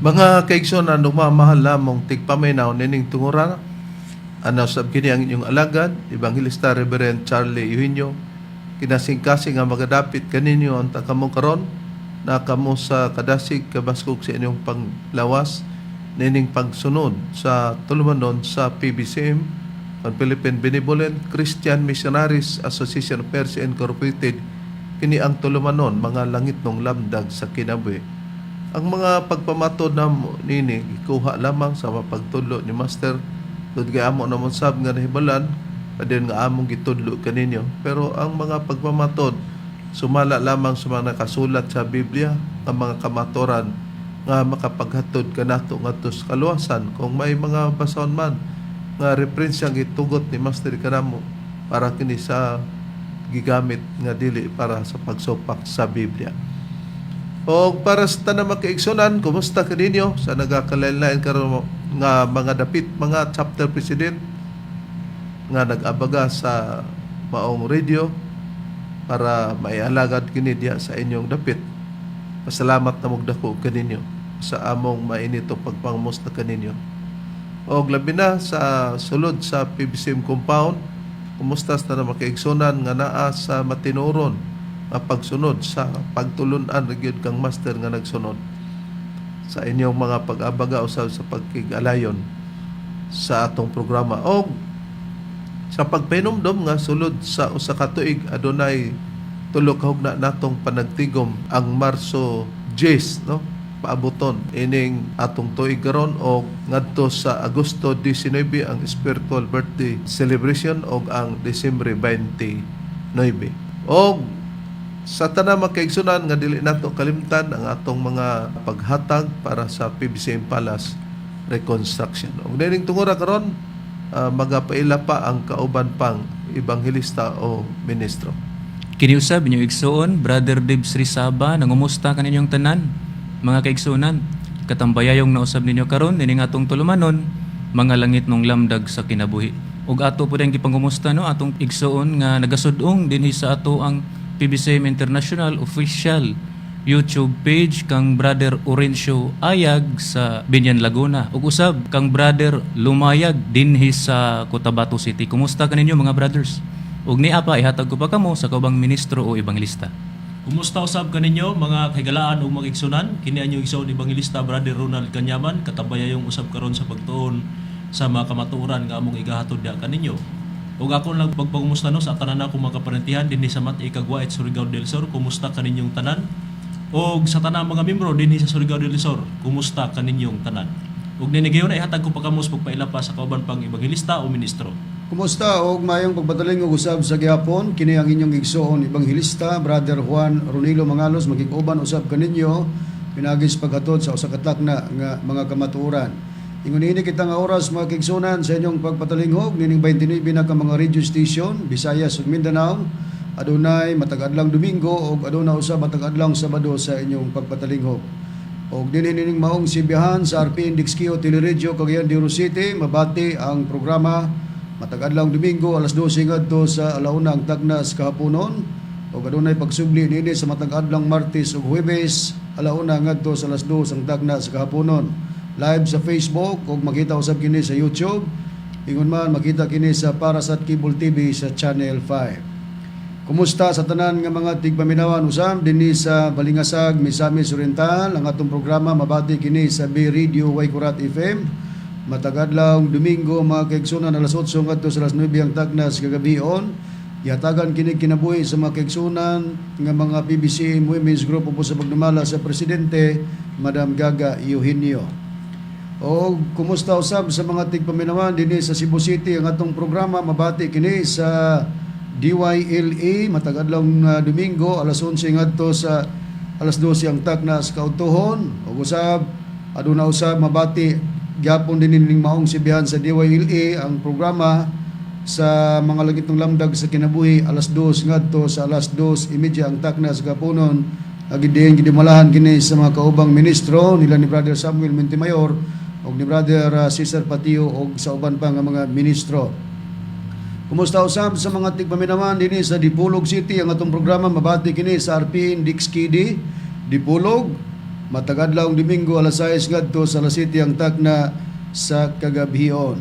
Mga kaigsonan, nagmamahal lamang tigpaminaw nining tungura, ano sab kini ang inyong alagad, Evangelista Reverend Charlie Eugenio, kinasing-kasing nga magadapit kaninyo ang takamong karon, na kamo sa kadasig kabaskog sa inyong panglawas, nining pagsunod sa tulumanon sa PBCM, ang Philippine Benevolent Christian Missionaries Association of Persia Incorporated, kini ang tulumanon mga langit ng lamdag sa kinabuhi. Ang mga pagpamatod na nini ikuha lamang sa mapagtudlo ni Master tud kay amo namon sab nga nahibalan padin nga among gitudlo kaninyo, pero ang mga pagpamatod sumala lamang sa mga nakasulat sa Biblia, ang mga kamatoran nga makapaghatod kanato ngadto sa kaluwasan. Kung may mga basahon man nga referensyang gitugot ni Master kanamo para kini sa gigamit nga dili para sa pagsupak sa Biblia. O para sa tanang makaigsunan, kumusta ka ninyo sa nagakalain-lain karon nga mga dapit, mga chapter president nga nag-abaga sa maong radio para maialagad kini diya sa inyong dapit. Pasalamat na mugdako kaninyo sa among mainito pagpangmusta kaninyo. O labi na sa sulod sa PBCM compound, kumusta sa tanang makaigsunan nga naa sa matinuron pagsunod sa pagtulunan gyud kang Master nga nagsunod sa inyong mga pag-abaga usab sa pagkig-alayon sa atong programa. O sa pagpahinumdom nga sulod sa usa ka tuig adunay tulo ka hugna natong panagtigom ang Marso 10, no? Paaboton ining atong tuig karon o ngadto sa Agosto 19 ang spiritual birthday celebration o ang Disyembre 29. O sa tanang makaigsunan nga dili nato kalimtan ang atong mga paghatag para sa PBCM Palace reconstruction. Og dining tungura karon magapaila pa ang kauban pang ebanghelista o ministro. Kiniusab ninyo igsoon, Brother Dibs Rizaba, nangumusta ka ninyong tanan, mga kaigsunan. Katambayayong nausab ninyo karon nining atong tulumanon, mga langit nung lamdag sa kinabuhi. Ug ato po dayang gipangumusta no atong igsoon nga nagasudong dinhi sa ato ang PBCM International Official YouTube page kang Brother Orencio Ayag sa Binyan, Laguna. Ug usab kang Brother Lumayag dinhi sa Cotabato City. Kumusta kaninyo mga brothers? Ug niya pa ihatag ko pa kamo sa kaubang ministro o ebangelista. Kumusta usab kaninyo mga kaigalaan ug magigsunan? Kini ang igsoon ebangelista Brother Ronald Kanyaman, katabayayong usab karon sa pagtuon sa mga kamatuoran nga among igahatod diha kaninyo. Ug ako lang pagpangumusta no sa tanan akong mga kaparentihan dinhi sa Mati Cagua at Surigao del Sur. Kumusta kaninyong tanan? Og sa tanang mga membro dinhi sa Surigao del Sur, kumusta kaninyong tanan? Ug ninigayon na ihatag ko pa kamo sa pagpaila pa sa kauban pang ebangelista o ministro. Kumusta og mayong pagpatuloy og usab sa gihapon, kini ang inyong igsoon ebangelista Brother Juan Ronilo Mangalos, maging-uban usab kaninyo pinagis paghatod sa usa ka takna nga mga kamatuoran. Ingon ini kita nga oras mga kaigsunan sa inyong pagpatalinghog nining 29 na ka mga radio station Visayas ug Mindanao. Adunay matag-adlang Domingo ug aduna usab matag-adlang Sabado sa inyong pagpatalinghog. Og dinhi nining maong sibihan sa RPN Dixkio Teleradio Cagayan de Oro City, mabati ang programa matag-adlang Domingo alas 12 ngadto sa alauna ang tagna sa kahaponon. Og adunay pagsubli niini sa matag-adlang Martes ug Huwebes alauna ngadto sa alas 2 ang tagna sa kahaponon. Live sa Facebook ug makita usab kini sa YouTube. Ingon man makita kini sa Parasat Cable TV sa Channel 5. Kumusta sa tanan nga mga tigpaminawan usab dinhi sa Balingasag, Misamis Oriental. Ang atong programa mabati kini sa B Radio Waikurat FM. Matag-adlaw Domingo mga kaigsunan alas 8 ngadto sa alas 9 ang tagna sa kagabion. Yatagan kini kinabuhi sa mga kaigsunan nga mga PBCM Women's Group upo sa pagdumala sa Presidente Madam Gaga Eugenio. O kumusta usab sa mga tigpaminawan dinhi sa Cebu City ang atong programa mabati kini sa DYLA matag-adlaw Domingo alas 11 ngadto sa alas 12 ang takna sa kautuhon. O usab aduna usab mabati gyapon dinhi ning maong sibihan sa DYLA ang programa sa mga langit ng lamdag sa kinabuhi alas 2 ngadto sa alas 2:30 ang takna sa kapunon. Agidiin gidimalahan kini sa mga kaubang ministro nila ni Brother Samuel Mentimayor og ni Brother Cesar Patio og sa uban pa nga mga ministro. Kumusta usab sa mga tigpaminawan dinhi sa Dipolog City ang atong programa mabati kini sa RPN Dixkidi Dipolog Matag adlaw Domingo alas 6 ngadto sa alas 7 ang takna sa kagabihon.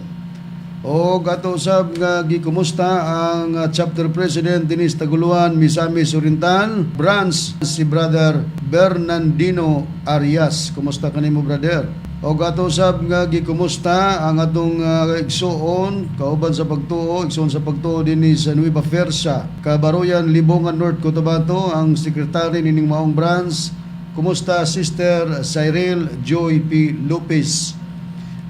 O gato usab nga gikumusta ang chapter president dinis Taguluan, Misamis Oriental branch si Brother Bernardino Arias. Kumusta kanimo brother? O gato usab nga gikumusta ang atong igsuon kauban sa pagtuo, igsuon sa pagtuo dinhi sa Nueva Ecija, Kabaroyan, Libongan North, Cotabato, ang secretary nining maong branch. Kumusta Sister Cyril Joy P. Lopez?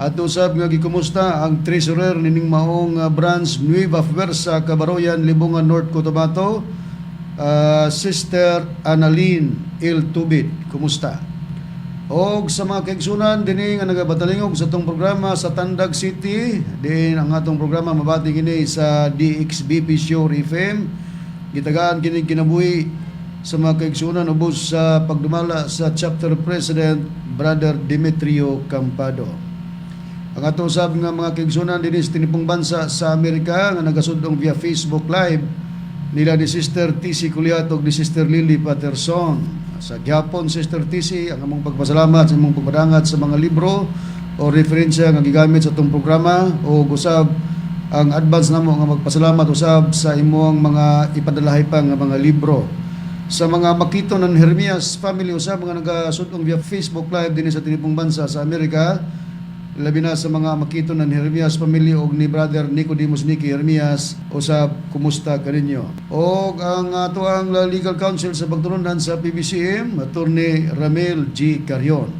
At usab nga gikumusta ang treasurer nining maong branch Nueva Ecija, Kabaroyan, Libongan North, Cotabato, Sister Annalyn L. Tubit. Kumusta? O sa mga kaigsunan dinhi nga nagabatalingog sa atong programa sa Tandag City, din ang atong programa mabati kini sa DXBP Show FM. Gitagaan kini kinabuhi sa mga kaigsunan ubos sa pagdumala sa chapter president Brother Demetrio Campado. Ang atong usab nga mga kaigsunan dinhi sa tinipong bansa sa Amerika nga nagasudong via Facebook Live nila ni Sister TC Culiato ug ni Sister Lily Patterson. Sa gyapon Sister TC, ang among pagpasalamat sa imong pagpadangat sa mga libro o referensya nga gigamit sa atong programa o usab ang advance namo nga magpasalamat usab sa imong mga ipadalahay pa nga mga libro. Sa mga makito ng Hermias family usab nga nagasudong via Facebook Live dinhi sa tinipong bansa sa Amerika, labi na sa mga makito ng Hermias family og ni Brother Nicodemus Nicky Hermias, usab kumusta kaninyo? Og ang ato ang legal counsel sa pagtulunan sa PBCM, Attorney Ramel G. Carion.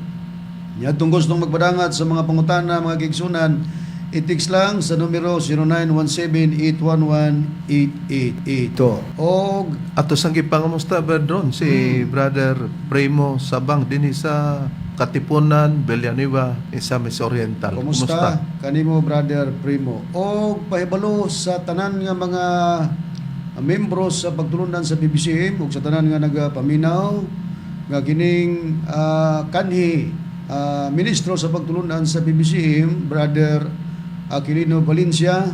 Yatong gustong magpadangat sa mga pangutana, mga kaigsunan, i-text lang sa numero 0917-811-8882. Og Ato sang gipangamusta ba dron si Brother Primo Sabang dinhi sa Katipunan, Villanueva, Misamis Oriental. kumusta kanimo Brother Primo? O pahibalo sa tanan nga mga membro sa pagtulunan sa PBCM ug sa tanan nga nagapaminaw nga kining kanhi ministro sa pagtulunan sa PBCM, Brother Aquilino Valencia,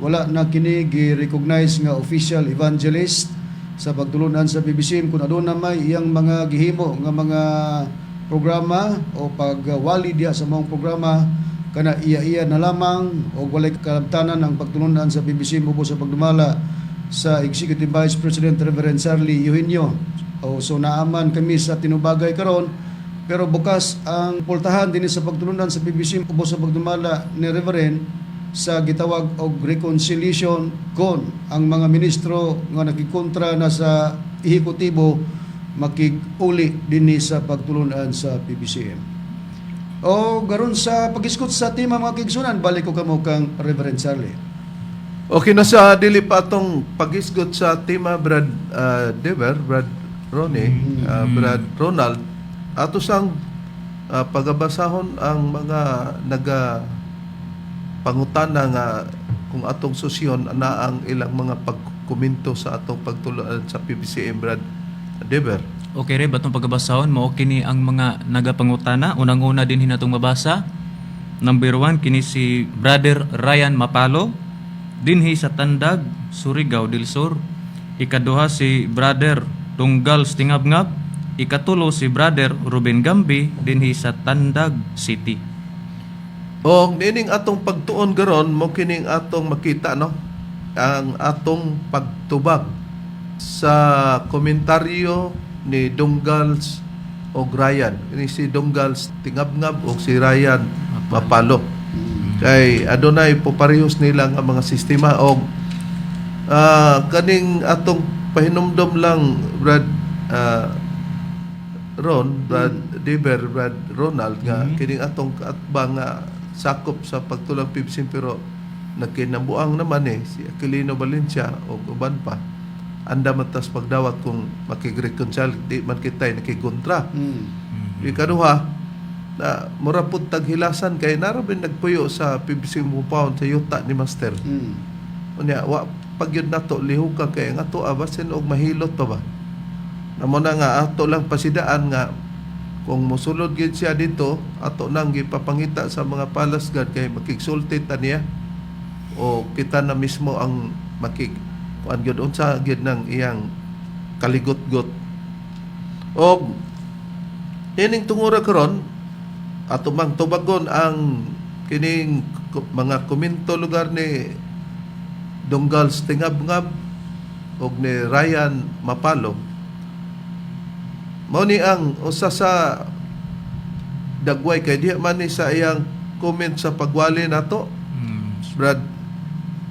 wala na kini gi-recognize nga official evangelist sa pagtulunan sa PBCM kun aduna may iyang mga gihimo nga mga programa o pagwali diya sa mga programa kana iya-iya na lamang o walay kalabtanan ang pagtulunan sa PBCM ubos sa pagdumala sa Executive Vice President Reverend Charlie Eugenio. O so naaman kami sa tinubagay karon, pero bukas ang pultahan din sa pagtulunan sa PBCM ubos sa pagdumala ni Reverend sa gitawag og reconciliation kon ang mga ministro nga nakikontra na sa ehekutibo makig-uli dinhi sa pagtulunan sa PBCM. O garon sa pag-iskot sa tema mga kaigsunan, balik ko kamo kang Reverend Charlie. Okay na sa dili pa atong pag-isgot sa tema Brad Dever, Brad Ronnie, Brad Ronald. Ato sang pagabasahon ang mga pangutana nga kung atong susyon na ang ilang mga pagkomento sa atong pagtulunan sa PBCM Brad Dever. Okay re, batong pagkabasahon mo kini ang mga nagapangutana. Unang-una din hinatong mabasa. Number 1 kini si Brother Ryan Mapalo dinhi sa Tandag, Surigao del Sur. Ikaduha si Brother Tunggal Stingabngab. Ikatulo si Brother Ruben Gambi dinhi sa Tandag City. O nining atong pagtuon garon mo kining atong makita no ang atong pagtubag sa komentaryo ni Donggals o Ryan. Ini si Donggals Tingabngab o si Ryan Mapalo. Kay adunay po parehas nila nga mga sistema o kaning atong pahinumdom lang Brad Brad Dever, Brad Ronald nga kining atong atbang nga sakop sa pagtulang PBCM pero nagkinabuang naman si Aquilino Valencia o uban pa anda matas pagdawat kung makigreconcile di man kitay nakikontra. Ikaduha na mura pud taghilasan kay narabin nagpuyo sa PBCM Bupaon sa yuta ni Master. Unya wa pagyud nato lihok ka kay nga to abasin og mahilot pa ba. Namo na nga ato lang pasidaan nga kung mosulod gid siya dito ato nang gipapangita sa mga palasgad kay makigsulti ta niya o kita na mismo ang kuan gyud unsa gyud nang iyang kaligot-got. Og Ining tungura karon ato mang tubagon ang kining mga komento lugar ni Donggal Tingab-ngab og ni Ryan Mapalo. Mao ni ang usa sa dagway kay diha man ni sa iyang comment sa pagwali nato. Brad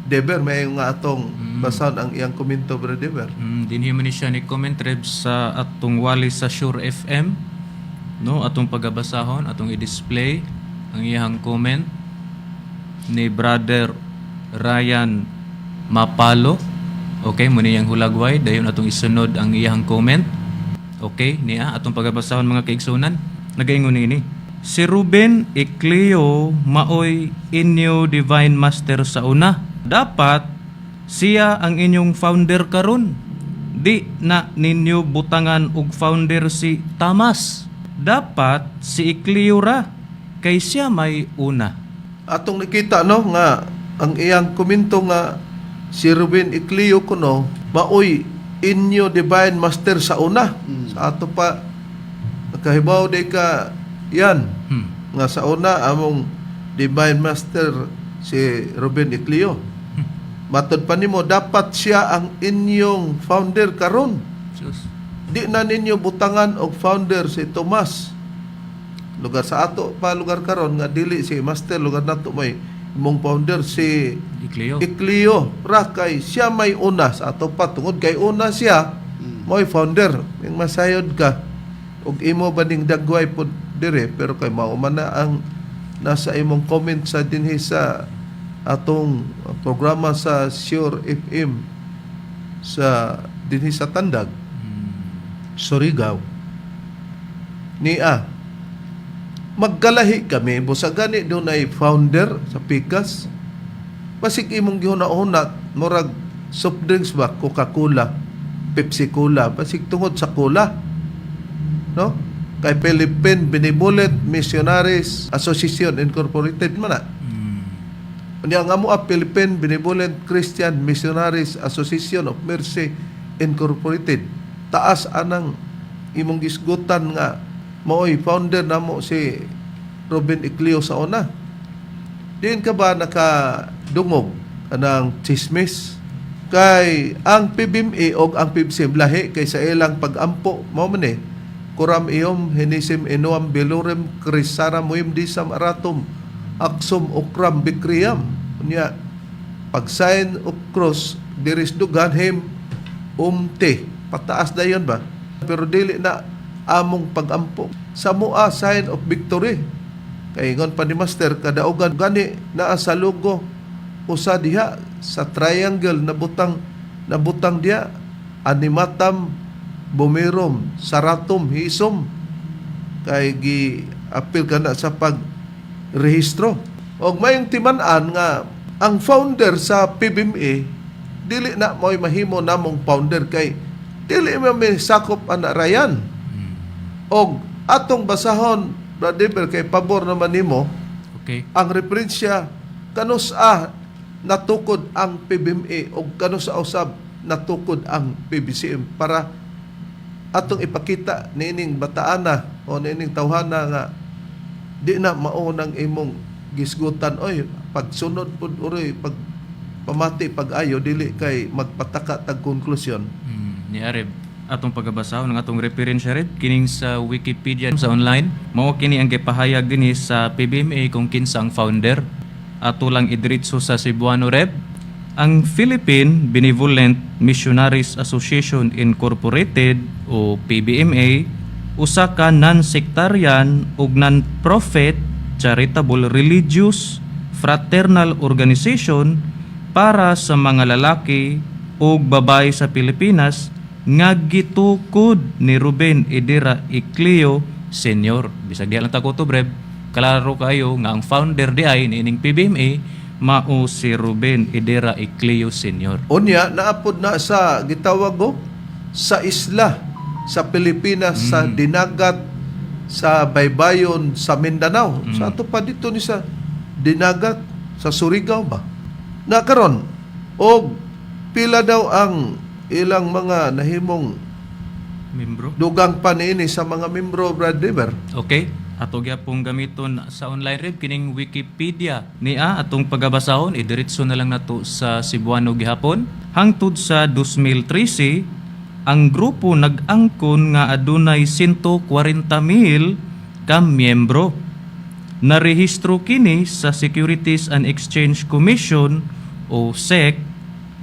Deber, may nga atong basahan ang iyang komento, Brad Deber. Dinhi man ni siya ni comment Reb sa atong wali sa Sure FM, no, atong pagabasahon, atong i-display ang iyang comment ni Brother Ryan Mapalo. Okay, muna iyang hulagway, dayon atong isunod ang iyang comment. Okay, niya atong pagabasahon mga kaigsunan. Nagaingon ini. Si Ruben Icleo maoy inyo divine master sa una. Dapat siya ang inyong founder karon. Di na ninyo butangan og founder si Tamas. Dapat si Icleo ra kay siya may una. Atong nakita no nga ang iyang komento nga si Ruben Icleo kuno maoy inyo divine master sa una. Sa ato pa nakahibaw day ka yan nga sa una among divine master si Ruben Icleo. Matod pa nimo dapat siya ang inyong founder karon. Sus. Di na ninyo butangan og founder si Tomas. Lugar sa ato pa lugar karon nga dili si master, lugar nato may imong founder si Icleo. Icleo ra kay siya may una sa ato pa tungod kay una siya mo'y founder. Yung masayod ka og imo baning dagway pod dire pero kay mao man na ang nasa imong comment sa dinhi sa atong programa sa Sure FM sa dinhi sa Tandag, Surigao. Niya maggalahi kami busag gani doon ay founder sa Pikas. Basig imong gihuna-una murag soft drinks ba, Coca-Cola, Pepsi Cola, basig tungod sa cola. No? Kay Philippine Benevolent Missionaries Association Incorporated man na. Unya nga mo Philippine Benevolent Christian Missionaries Association of Mercy Incorporated. Taas anang imong gisgutan nga maoy founder namo si Ruben Icleo sa una. Diin ka ba nakadungog anang chismis kay ang PBMA o ang PBCM lahi kay sa ilang pagampo mao man eh kuram iyom hinisim inuam bilurem krisara muim disam aratum aksum ukram bikriyam unya pag-sign of cross diris dugan him umte pataas dayon ba pero dili na among pagampo sa mua sign of victory kay ngon pa ni master kadaugan gani naa sa logo usa diha sa triangle na butang diha animatam bumirom saratum hisom kay gi apil kana sa pag rehistro. Og mayong timan-an nga ang founder sa PBMA dili na mo'y mahimo namong founder kay dili may sakop ana Ryan. Og atong basahon brother kay pabor naman nimo Okay. ang referensya kanusa natukod ang PBMA o kanusa usab natukod ang PBCM para atong ipakita nining bataana o nining tawhana nga di na maunang imong gisgutan oy pagsunod pud uroy pag pamati pag-ayo dili kay magpataka tag konklusyon. Ni Areb atong pagabasahon ng atong referensya Reb kining sa Wikipedia sa online mao kini ang gipahayag dinhi sa PBMA kung kinsa ang founder. Ato lang idiretso sa Cebuano Reb. Ang Philippine Benevolent Missionaries Association Incorporated o PBMA usa ka non-sectarian ug non-profit charitable religious fraternal organization para sa mga lalaki ug babae sa Pilipinas nga gitukod ni Ruben Idera Icleo Sr. Bisag di lang ta ko to Breb, klaro kayo nga ang founder di ay nining PBMA mao si Ruben Idera Icleo Sr. Unya naapod na sa gitawag ko sa isla sa Pilipinas sa dinagat sa baybayon sa Mindanao. Sa ato pa dito ni sa dinagat sa Surigao ba. Na karon og pila daw ang ilang mga nahimong Membro. Dugang pa niini sa mga membro, Brad River. Okay. Ato gyapong gamiton sa online rib kining Wikipedia niya atong pagabasahon idiretso na lang nato sa Cebuano gihapon. Hangtod sa 2013 ang grupo nag-angkon nga adunay 140,000 ka miyembro. Narehistro kini sa Securities and Exchange Commission o SEC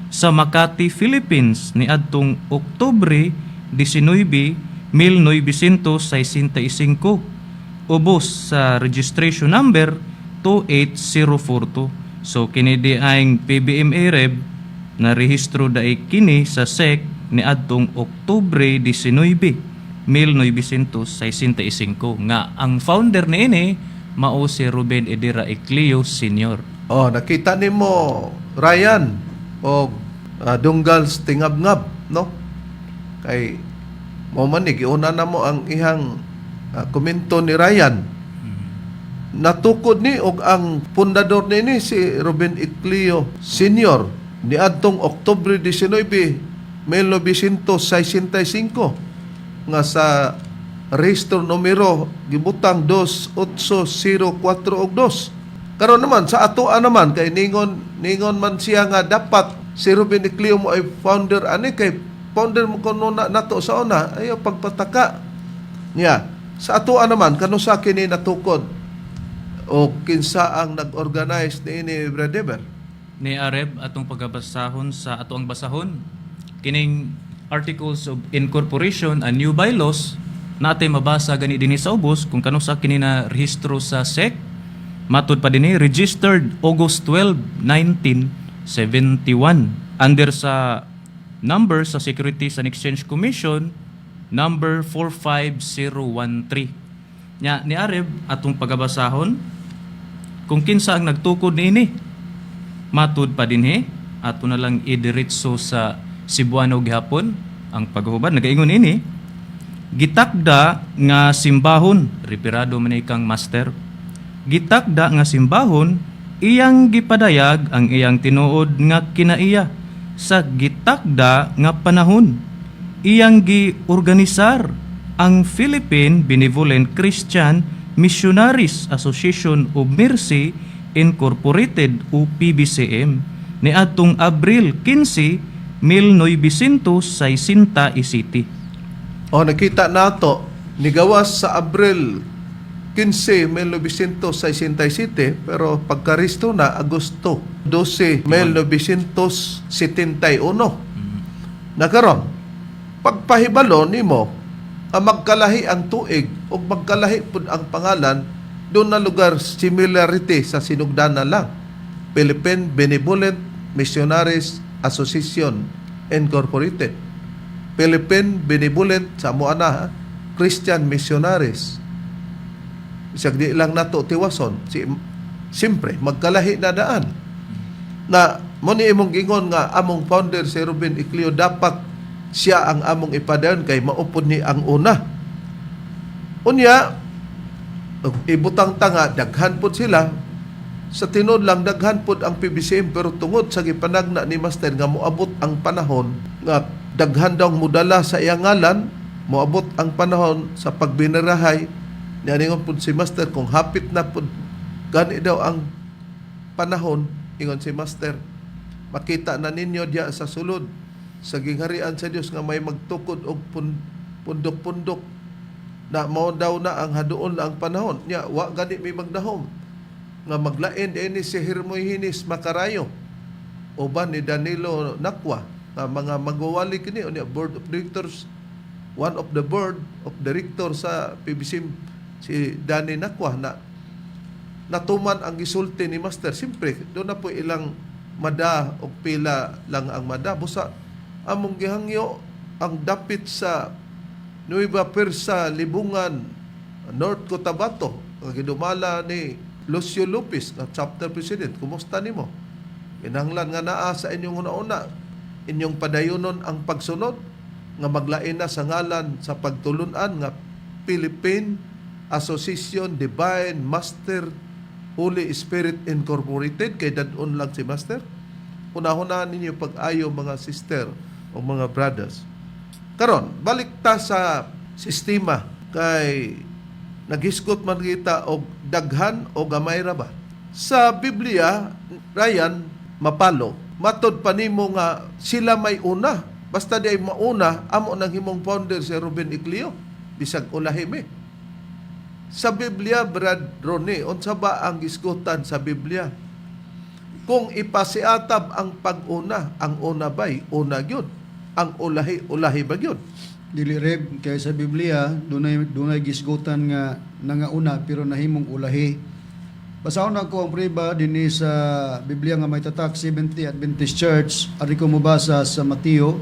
sa Makati, Philippines niadtong Oktubre 19, 1965. Ubos sa registration number 28042. So kini di aing PBMA Reb na rehistro daay kini sa SEC ni adtong Oktubre 19, 1965 nga ang founder niini mao si Ruben Edira Ecleo Sr. Oh, nakita nimo Ryan o Dunggals Tingabngab, no? Kay mo man ni giuna na mo ang ihang komento ni Ryan. Natukod ni og ang pundador ni si Ruben Ecleo Sr. ni adtong Oktubre 19, 1965 nga sa rehistro numero gibutang 28042. Karon naman sa atoa naman kay ningon man siya nga dapat si Ruben Ecleo mo ay founder ani kay founder mo kuno na nato sa una ayo pagpataka niya. Sa atoa naman kano sa kini natukod o kinsa ang nag-organize ni Brad River? Ni Areb atong pagabasahon sa atoang basahon kining Articles of Incorporation and New Bylaws natin mabasa gani dinhi sa ubos kung kano sa kini na rehistro sa SEC. Matud pa dinhi registered August 12, 1971 under sa number sa Securities and Exchange Commission number 45013. Nya ni Areb atong pagabasahon kung kinsa ang nagtukod niini. Matud pa dinhi ato na lang idiretso sa Cebuano gihapon ang paghubad nagaingon ini gitakda nga simbahon reperado man ikang master. Gitakda nga simbahon iyang gipadayag ang iyang tinuod nga kinaiya sa gitakda nga panahon. Iyang giorganisar ang Philippine Benevolent Christian Missionaries Association of Mercy Incorporated o PBCM ni atong Abril 15, 1967. O nakita nato nigawas sa Abril 15, 1967 pero pagkaristo na Agosto 12, 1971. Nakaron pagpahibalo nimo ang magkalahi ang tuig o magkalahi pud ang pangalan doon na lugar similarity sa sinugdanan lang. Philippine Benevolent Missionaries Association Incorporated. Philippine Benevolent sa Moana Christian Missionaries. Isag di lang nato tiwason. Siyempre, magkalahi na daan. Na mo ni imong gingon nga among founder si Ruben Ecleo dapat siya ang among ipadayon kay maupod ni ang una. Unya, ibutang tanga, daghan pod sila. Sa tinod lang, daghan pod ang PBCM pero tungod sa gipanagna ni Master nga moabot ang panahon nga daghan daw mudala sa iyang ngalan, moabot ang panahon sa pagbinerahay. Niyaningon pod si Master kung hapit na pod gani daw ang panahon, ingon si Master, makita na ninyo diya sa sulod sa gingharian sa Dios nga may magtukod og pundok-pundok na mao daw na ang haduon na ang panahon nya wa gani may magdahom nga maglain dinhi si Hermogenes Macarayo uban ni Danilo Nakwa nga mga magwawali kini unya board of directors, one of the board of director sa PBC si Danny Nakwa na natuman ang gisulti ni Master. Siyempre doon na po ilang mada o pila lang ang mada busa among gihangyo ang dapit sa Nueva Persa, Libungan, North Cotabato, ang gidumala ni Lucio Lopez, na chapter president. Kumusta nimo? Kinahanglan nga naa sa inyong una-una, inyong padayonon ang pagsunod, nga maglain na sa ngalan sa pagtulunan nga Philippine Association Divine Master Holy Spirit Incorporated, kay dadon lang si Master. Una-una ninyo pag-ayo mga sister o mga brothers. Karon, balik ta sa sistema kay naghiskot man kita og daghan o gamay ra ba? Sa Biblia, Ryan, mapalo. Matod pa nimo nga sila may una. Basta di ay mauna, amo nang himong founder si Ruben Iclio. Bisag ulahim eh. Sa Biblia, Brad Ronnie, unsa ba ang gisgutan sa Biblia? Kung ipasiatab ang pag-una, ang una ba'y una gyud? Ang ulahi ba gyud? Dili reb kay sa Biblia dunay gisgutan nga nangauna pero nahimong ulahi. Basahon ako ang priba dinhi sa Biblia nga may tatak Seventh-day Adventist Church. Ari ko mabasa sa Mateo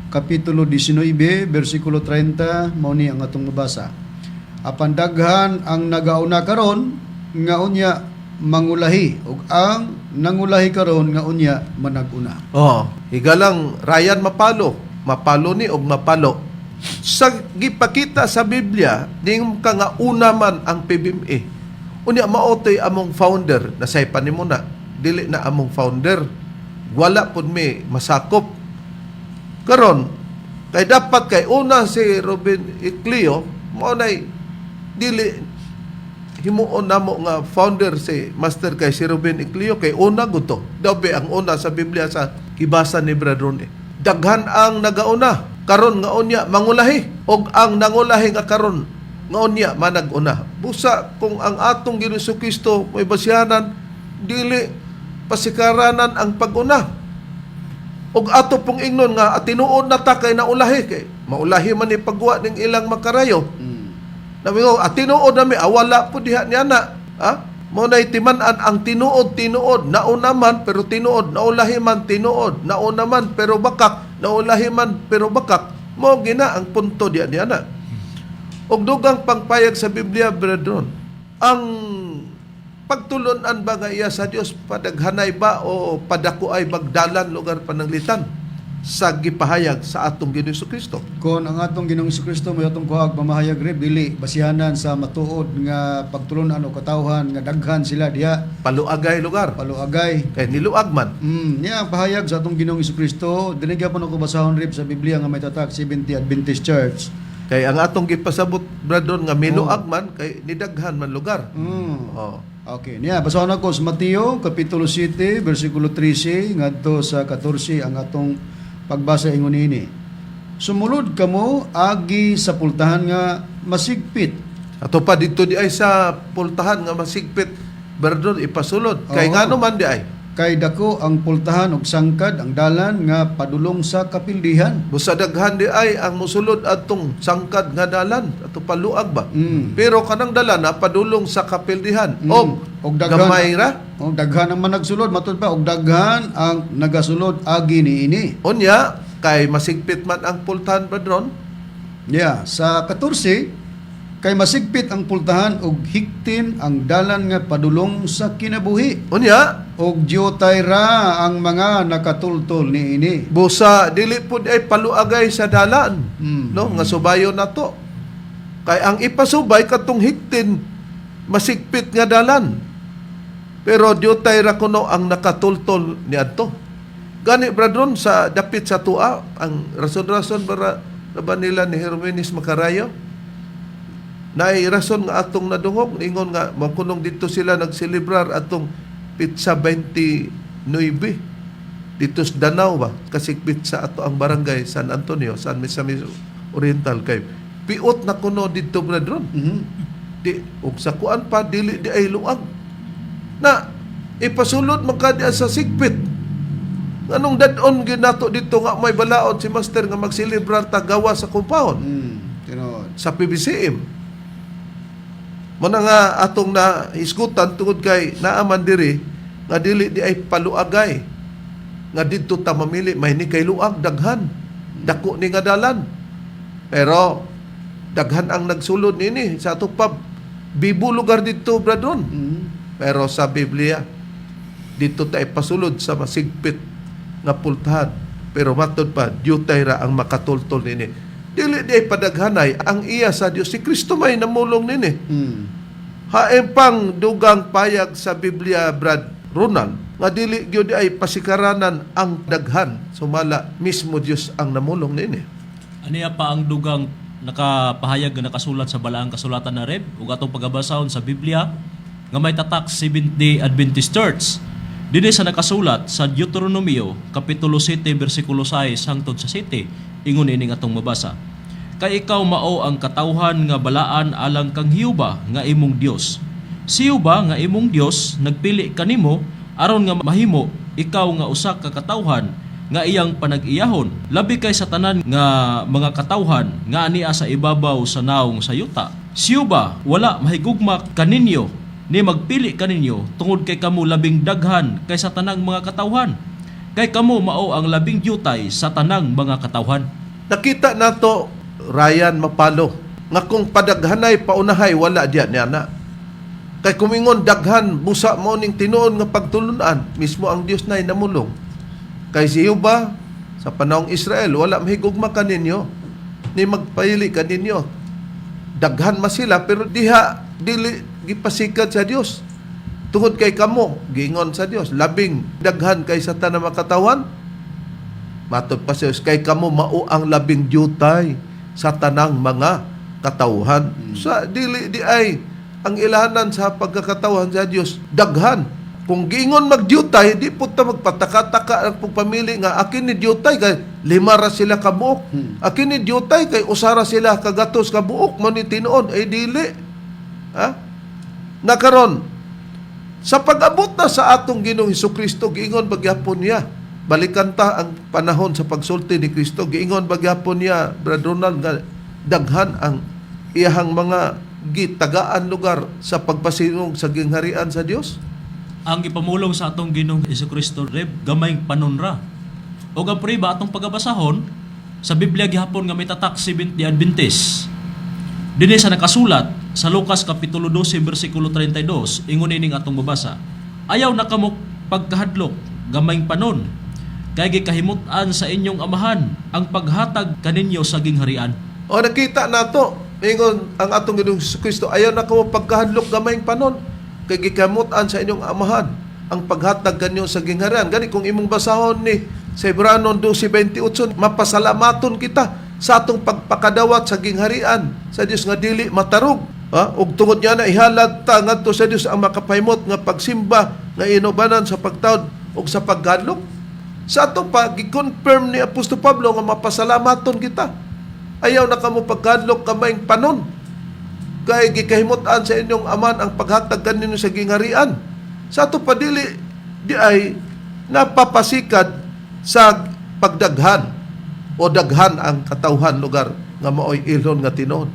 kapitulo 19 bersikulo 30 mao ni ang atong mabasa. Apan daghan ang nagauna karon nga unya mangulahi ug ang nangulahi karon nga unya managuna. Oh, higalang Ryan mapalo ni og mapalo. Sa gipakita sa Biblia, ning ka nga una man ang PBMA. Unya maotoy among founder, nasaypan nimo na. Dili na among founder. Wala pud mi masakop. Karon, kay dapat kay una si Ruben Iclio, mao nay dili himuon namo nga founder si Master kay si Ruben Iclio kay una guto. Dabe ang una sa Biblia sa kibasa ni Brad Ronnie. Daghan ang nagauna. Karon nga unya mangulahi og ang nangulahi nga karon nga unya manag-una. Busa kung ang atong Ginoong Kristo may basihanan dili pasikaranan ang pag-una. Og ato pong ingnon nga tinuod na ta kay naulahi kay maulahi man ni pagwa ning ilang makarayo. Namingo tinuod na mi awala po diha niya na. Ha? Mo nay timan-an ang tinuod nauna man pero tinuod naulahi man tinuod nauna man pero bakak naulahi man pero bakak mo gina ang punto diya na. Og dugang pangpayag sa Biblia brethren, ang pagtulunan ba nga iya sa Dios padaghanay ba o padako ay bagdalan lugar pananglitan sa gipahayag sa atong Ginoong Kristo. Kon ang atong Ginoong Kristo may atong kuhag mamahayag rib dili basihanan sa matuod nga pagtulunan o katawhan nga daghan sila diha Paluagay lugar. paluagay. Kay niluag man. Niya ang pahayag sa atong Ginoong Kristo dinhi gyapon ako basahon rib sa Biblia nga may tatak Seventh-day Adventist Church. Kay ang atong gipasabot brethren nga miluag man kay nidaghan man lugar. Oh. Okay, niya basahon ako sa Mateo kapitulo 7 bersikulo 13 ngadto sa 14 ang atong pagbasa ingon ini. Sumulod kamo agi sa pultahan nga masigpit. Ato pa dito di ay sa pultahan nga masigpit brethren ipasulod. Kay Oo. ngano man di ay. Kay dako ang pultahan ug sangkad ang dalan nga padulong sa kapildihan. Busa daghan di ay ang musulod atong sangkad nga dalan ato paluag ba. Pero kanang dalan na padulong sa kapildihan og gamay ra. Og daghan ang managsulod matud pa og daghan ang nagasulod agi niini. Unya kay masigpit man ang pultahan brethren. Yeah, sa 14 kay masigpit ang pultahan og hiktin ang dalan nga padulong sa kinabuhi. Unya Og diotay ra ang mga nakatultol niini. busa dili pud ay paluagay sa dalan. No nga subayon nato. Kay ang ipasubay katong hiktin masigpit nga dalan. Pero diutay ra kuno ang nakatultol niadto. Gani brethren sa dapit sa tua ang rason-rason para ba nila ni Hermenes Macarayo naay rason nga atong nadungog ingon nga makunong dito sila nagselebrar atong Pitsa 29 dito sa Danau ba kasigpit sa ato ang barangay San Antonio, San Misamis Oriental kay piot na kuno dito brethren. Di ug sa kuan pa dili di ay luag na ipasulod man kadya sa sigpit. Anong dadon ginato dito nga may balaod si Master nga magselebrar tagawa sa compound Tinuod. sa PBCM. Muna nga atong na iskutan tungod kay naaman diri nga dili di ay paluagay nga didto ta mamili may ni kay luag daghan dako ni nga dalan. Pero daghan ang nagsulod nini sa ato pa bibo lugar dito brethren. Pero sa Biblia dito ta ipasulod sa masigpit nga pultahan. Pero matod pa diutay ra ang makatultol nini. Dili di ay padaghanay ang iya sa Dios si Kristo may namulong nini. Haem pang dugang payag sa Biblia Brad Ronald nga dili gyud ay pasikaranan ang daghan sumala mismo Dios ang namulong nini. Aniya pa ang dugang nakapahayag nga nakasulat sa balaang kasulatan na Reb ug atong pagabasahon sa Biblia nga may tatak Seventh-day Adventist Church. Dinhi sa nakasulat sa Deuteronomio kapitulo 7 bersikulo 6 hangtod sa 7 ingon ining atong mabasa. Kay ikaw mao ang katawhan nga balaan alang kang Hiyuba nga imong Dios. Si Hiyuba nga imong Dios nagpili kanimo aron nga mahimo ikaw nga usa ka katawhan nga iyang panag-iyahon labi kay sa tanan nga mga katawhan nga ania sa ibabaw sa naong sa yuta. Si Hiyuba wala mahigugma kaninyo ni magpili kaninyo tungod kay kamo labing daghan kay sa tanang mga katawhan. Kay kamo mao ang labing yutay sa tanang mga katawhan. Nakita nato Ryan Mapalo nga kung padaghanay paunahay wala diyan niya na. Kay kumingon daghan busa mo ning tinuon nga pagtulunan mismo ang Dios nay namulong. Kay si Hiyuba sa panahong Israel wala mahigugma kaninyo ni magpili kaninyo. Daghan man sila pero diha dili gipasikat sa Dios. Tungod kay kamo giingon sa Dios labing daghan kay sa tanang makatawan. Matod pa siya kay kamo mao ang labing yutay sa tanang mga katawhan. Sa dili di ay ang ilahanan sa pagkakatawhan sa Dios daghan. Kung giingon magdiutay, di po ta magpatakataka ang pagpamili nga akin ni diutay kay lima ra sila ka buok. Akin ni diutay kay usara sila kagatos ka buok mo ni tinuod ay dili. Ha? Nakaron sa pag-abot na sa atong Ginoong Hesukristo giingon bagyapon niya. Balikan ta ang panahon sa pagsulti ni Kristo giingon bagyapon niya Brother Ronald nga daghan ang iyahang mga gitagaan lugar sa pagpasinog sa gingharian sa Dios. Ang ipamulong sa atong Ginoong Hesukristo Reb gamayng panunra. O ang priba atong pagabasahon sa Biblia gihapon nga may tatak Seventh-day Adventist. Dinhi sa nakasulat sa Lucas kapitulo 12 bersikulo 32 ingon ining atong babasa. Ayaw na kamo pagkahadlok gamayng panon kay gikahimut-an sa inyong amahan ang paghatag kaninyo sa gingharian. O nakita nato ingon ang atong Ginoong Hesukristo ayaw na kamo pagkahadlok gamayng panon kay gikamutan sa inyong amahan ang paghatag kanyo sa gingharian. Gani kung imong basahon ni sa Hebreo 12:28 mapasalamaton kita sa atong pagpakadawat sa gingharian sa Dios nga dili matarog. Ug tungod niya na ihalad ta ngadto sa Dios ang makapahimot nga pagsimba nga inubanan sa pagtawd ug sa paggadlok. Sa atong pag-confirm ni Apostol Pablo nga mapasalamaton kita. Ayaw na kamo paggadlok kamayng panon. Kay gikahimut-an sa inyong aman ang paghatag kaninyo sa gingharian. Sa ato padili di ay napapasikad sa pagdaghan o daghan ang katawhan lugar nga maoy ilon nga tinuod.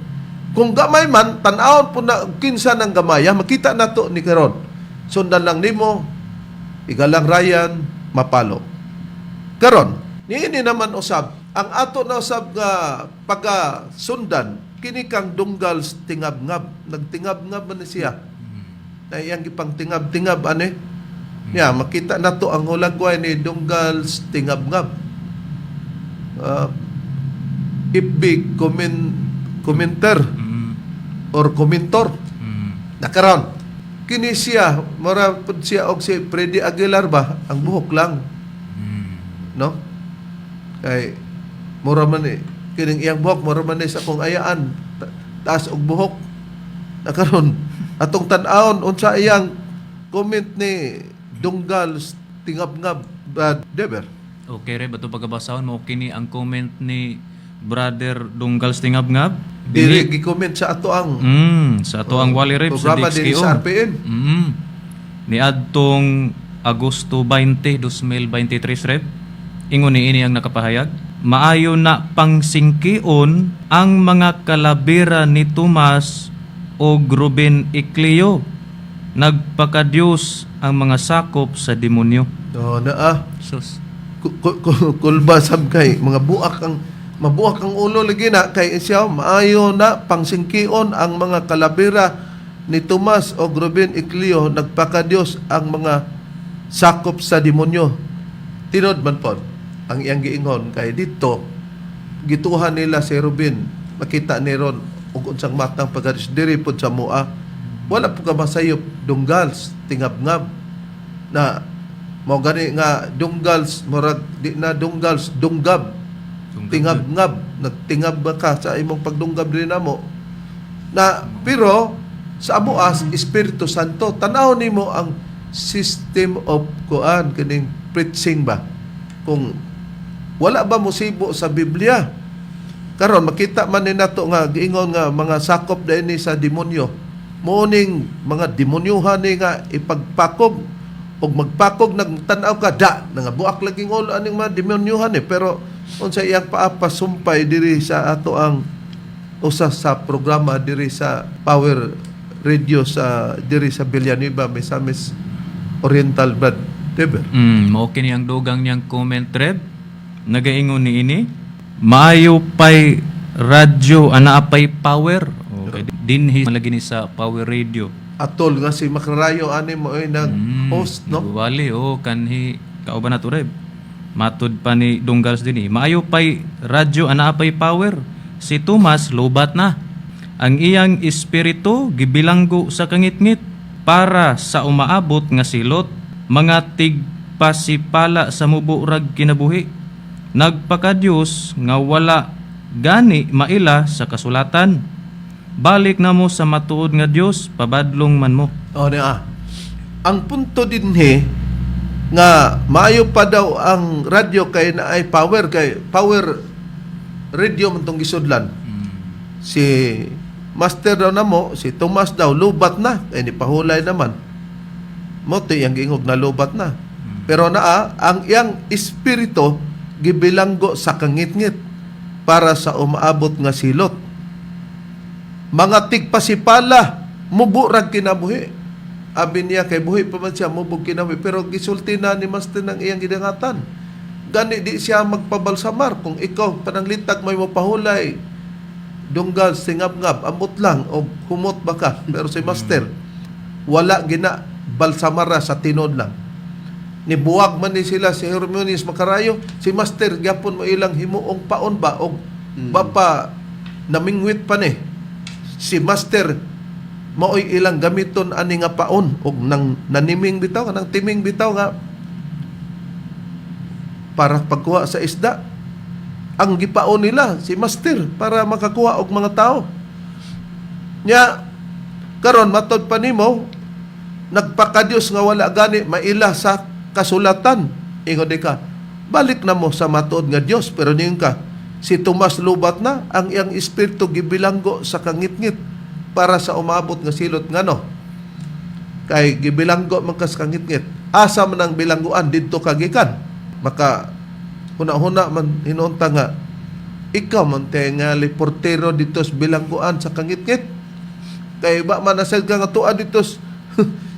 Kung gamay man tan-awon po na kinsa ng gamaya makita nato ni karon. Sundan lang nimo igalang Ryan Mapalo. Karon niini naman usab ang ato na usab nga pagasundan kini kang dunggals tingab-ngab. Nagtingab-ngab man siya. Na iyang gipang tingab-tingab ani. Ya, makita nato ang hulagway ni dunggals tingab-ngab. Ibig commenter or komentor. Nakaron. Kini siya, mura pud siya og si Freddy Aguilar ba ang buhok lang. No? Kay mura man kining iyang buhok mura man sa akong ayaan taas og buhok. Nakaron atong tan-awon unsa iyang comment ni Dunggals tingab-ngab Brad Deber. Okay, Reb, ato pagkabasahon mo kini ang comment ni Brother Dunggals Tingab-ngab. Dili gi-comment sa ato ang Sa ato ang Wali Reb sa programa din DXKO. sa RPN. Ni adtong Agosto 20, 2023, Reb. Ingon ni ini ang nakapahayag. Maayo na pangsingkion ang mga kalabira ni Tomas o Ruben Icleo. Nagpakadiyos ang mga sakop sa demonyo. No, na Sus. kulbasab kay mga mabuak ang ulo lagi na kay siya maayo na pangsingkion ang mga kalabira ni Tomas o Ruben Icleo nagpakadiyos ang mga sakop sa demonyo. Tinod man pod ang iyang giingon kay dito gituhan nila si Ruben makita ni ron ug unsang matang pagkadiyos diri pod sa mua wala po ka masayop Dunggals tingab-ngab na mao gani nga Dunggals murag di na Dunggals dunggab tingab-ngab, nagtingab ba ka sa imong pagdunggab rin namo. Na pero sa amuas Espiritu Santo tanaw nimo ang system of kuan kining preaching ba. Kung wala ba musibo sa Biblia, karon makita man ni nato nga giingon nga mga sakop dinhi sa demonyo. Mooning mga demonyuhan ni nga ipagpakog og magpakog nagtan-aw ka da nga buak laging ulo aning mga demonyuhan pero unsa iyang paapasumpay diri sa ato ang usa sa programa diri sa Power Radio sa diri sa Villanueva, Misamis Oriental, Brad Deber. Mao kini ang dugang niyang comment, Reb. Nagaingon ni ini, maayo pay radyo ana pay power. Okay. Dinhi malagi ni sa Power Radio. Atol nga si Makrarayo ani mo ay nag host no. Wali kanhi kauban nato, Reb. Matud pa ni Dungals dinhi, maayo pay radyo ana pay power. Si Tomas lobat na. Ang iyang espiritu gibilanggo sa kangitngit para sa umaabot nga silot, mga tigpasipala sa muburag kinabuhi. Nagpakadiyos nga wala gani maila sa kasulatan. Balik na mo sa matuod nga Dios, pabadlong man mo. O niya. Ang punto dinhi nga maayo pa daw ang radyo kay na ay power kay Power Radio man tong gisudlan. Si Master daw namo, si Tomas daw lubat na kay ni pahulay naman. Mo ti yang giingog na lubat na. Pero naa ang iyang espiritu gibilanggo sa kangitngit para sa umaabot nga silot. Mga tigpasipala muburag kinabuhi. Abi niya kay buhi pa man siya mubug kinabuhi pero gisulti na ni Master ng iyang gidangatan. Gani di siya magpabalsamar kung ikaw pananglitag may mapahulay dunggal singab-ngab amot lang o humot baka pero si Master wala gina balsamara sa tinod lang ni buwag man ni sila si Hermionis Makarayo si Master gyapon mo ilang himuong paon ba og bapa namingwit pa ni si Master maoy ilang gamiton ani nga paon og nang naniming bitaw nang timing bitaw nga para pagkuha sa isda. Ang gipaon nila si Master para makakuha og mga tao. Nya karon matod pa nimo nagpakadiyos nga wala gani maila sa kasulatan. Ingon ka, balik na mo sa matuod nga Dios pero niyon ka si Tomas lubat na ang iyang espiritu gibilanggo sa kangitngit para sa umabot nga silot ngano. Kay gibilanggo man kas kangitngit. Asa man ang bilangguan didto kagikan. Maka huna-huna man hinunta nga ikaw man nga portero dito sa bilangguan sa kangitngit kay ba man asad ka nga tuan dito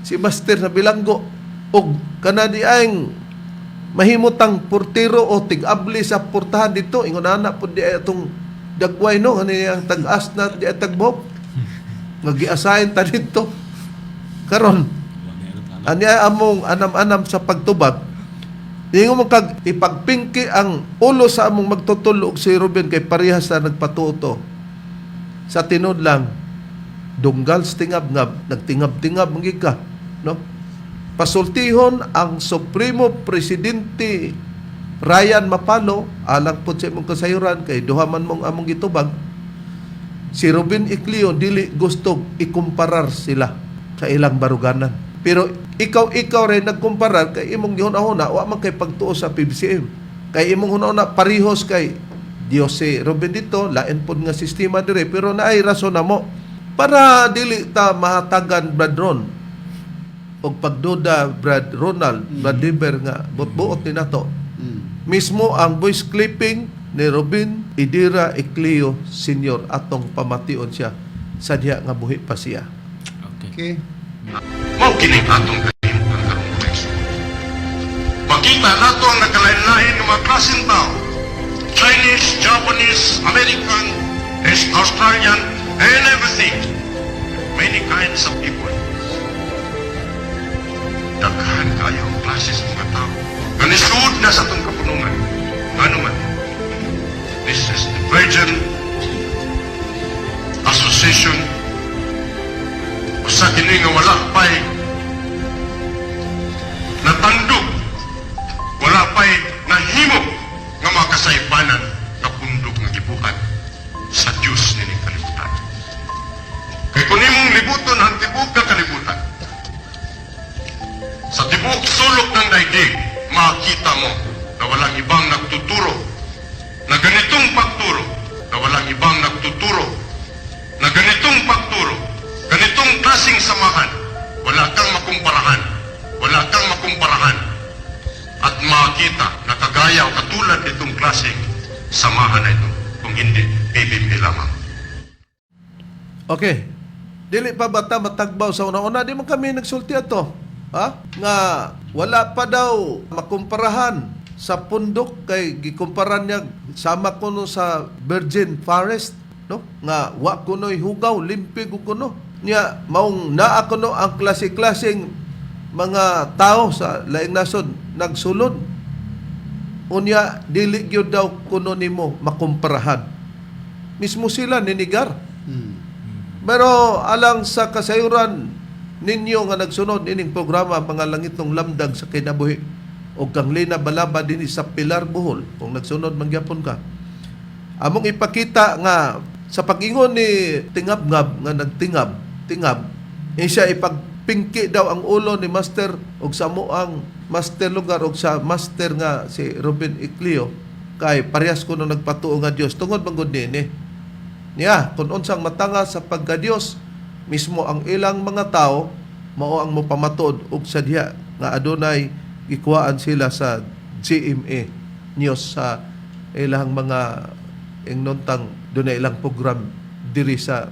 si Master sa bilanggo og kanadi aing mahimutang portero o tig-abli sa portahan dito ingon ana pud di atong dagway no ani ang tag-as na di tagbok nga gi-assign ta dito karon ani among anam-anam sa pagtubag. Ingon mo kag ipagpingki ang ulo sa among magtutulog si Ruben kay parehas sa nagpatuto. Sa tinod lang dunggal tingab-ngab, nagtingab-tingab mong ka, no? Pasultihon ang Supremo Presidente Ryan Mapalo alang pud sa imong kasayuran kay duha man mong among gitubag. Si Ruben Iclio dili gusto ikumparar sila sa ilang baruganan. Pero ikaw rin nagkumparar kay imong gihuna-huna wa man kay pagtuo sa PBCM. Kay imong huna-huna parehos kay Dios si Ruben dito lain pod nga sistema dire pero naay rason na mo para dili ta mahatagan Brad Ron og pagduda Brad Ronald Brad Deber nga buot ni nato. Mismo ang voice clipping ni Ruben Idira Iclio Sr. atong pamation siya sadya nga buhi pa siya. Okay. Mao kining atong kahimutan karong teksto. Makita nato ang nakalain-lain ng mga klaseng tao. Chinese, Japanese, American, Australian, and everything. Many kinds of people. Daghan kayo ang klases ng mga tao. Kanisud na sa itong kapunungan. Ano man. This is the Virgin Association sa kini nga wala pa'y natandog, wala pa'y nahimo nga makasaypanan na tibuok sulok ng daigdig, makita mo na walang ibang nagtuturo na ganitong pagturo, na walang ibang nagtuturo na ganitong pagturo, ganitong klaseng samahan, wala kang makumparahan, wala kang makumparahan, at makita na kagaya o katulad nitong klaseng samahan na ito, kung hindi, PBB lamang. Okay. Dili pa bata matagbaw sa una-una, di man kami nagsulti ato. Ha? Nga wala pa daw makumparahan sa pundok kay gikumparan niya sama kuno sa Virgin Forest, no? Nga wa kuno'y hugaw, limpig kuno. Nya maong naa kuno ang klase-klaseng mga tao sa laing nasod nagsulod. Unya dili gyud daw kuno nimo makumparahan. Mismo sila ninigar. Pero alang sa kasayuran ninyo nga nagsunod ining programa Pangalangit ng Lamdag sa kinabuhi o kang lina balaba din sa Pilar Bohol kung nagsunod mangyapon ka. Among ipakita nga sa pag-ingon ni Tingab-ngab nga tingab, siya ipagpingki daw ang ulo ni Master og sa ang Master lugar og sa Master nga si Ruben Iclio kay parehas ko nung nagpatuo nga Dios tungod manggod ni niya, kung unsang matanga sa pagka-Diyos, mismo ang ilang mga tao, mao ang mopamatod ug sa diha nga adunay gikuhaan sila sa GMA News sa ilang mga ingnontang dunay ilang program diri sa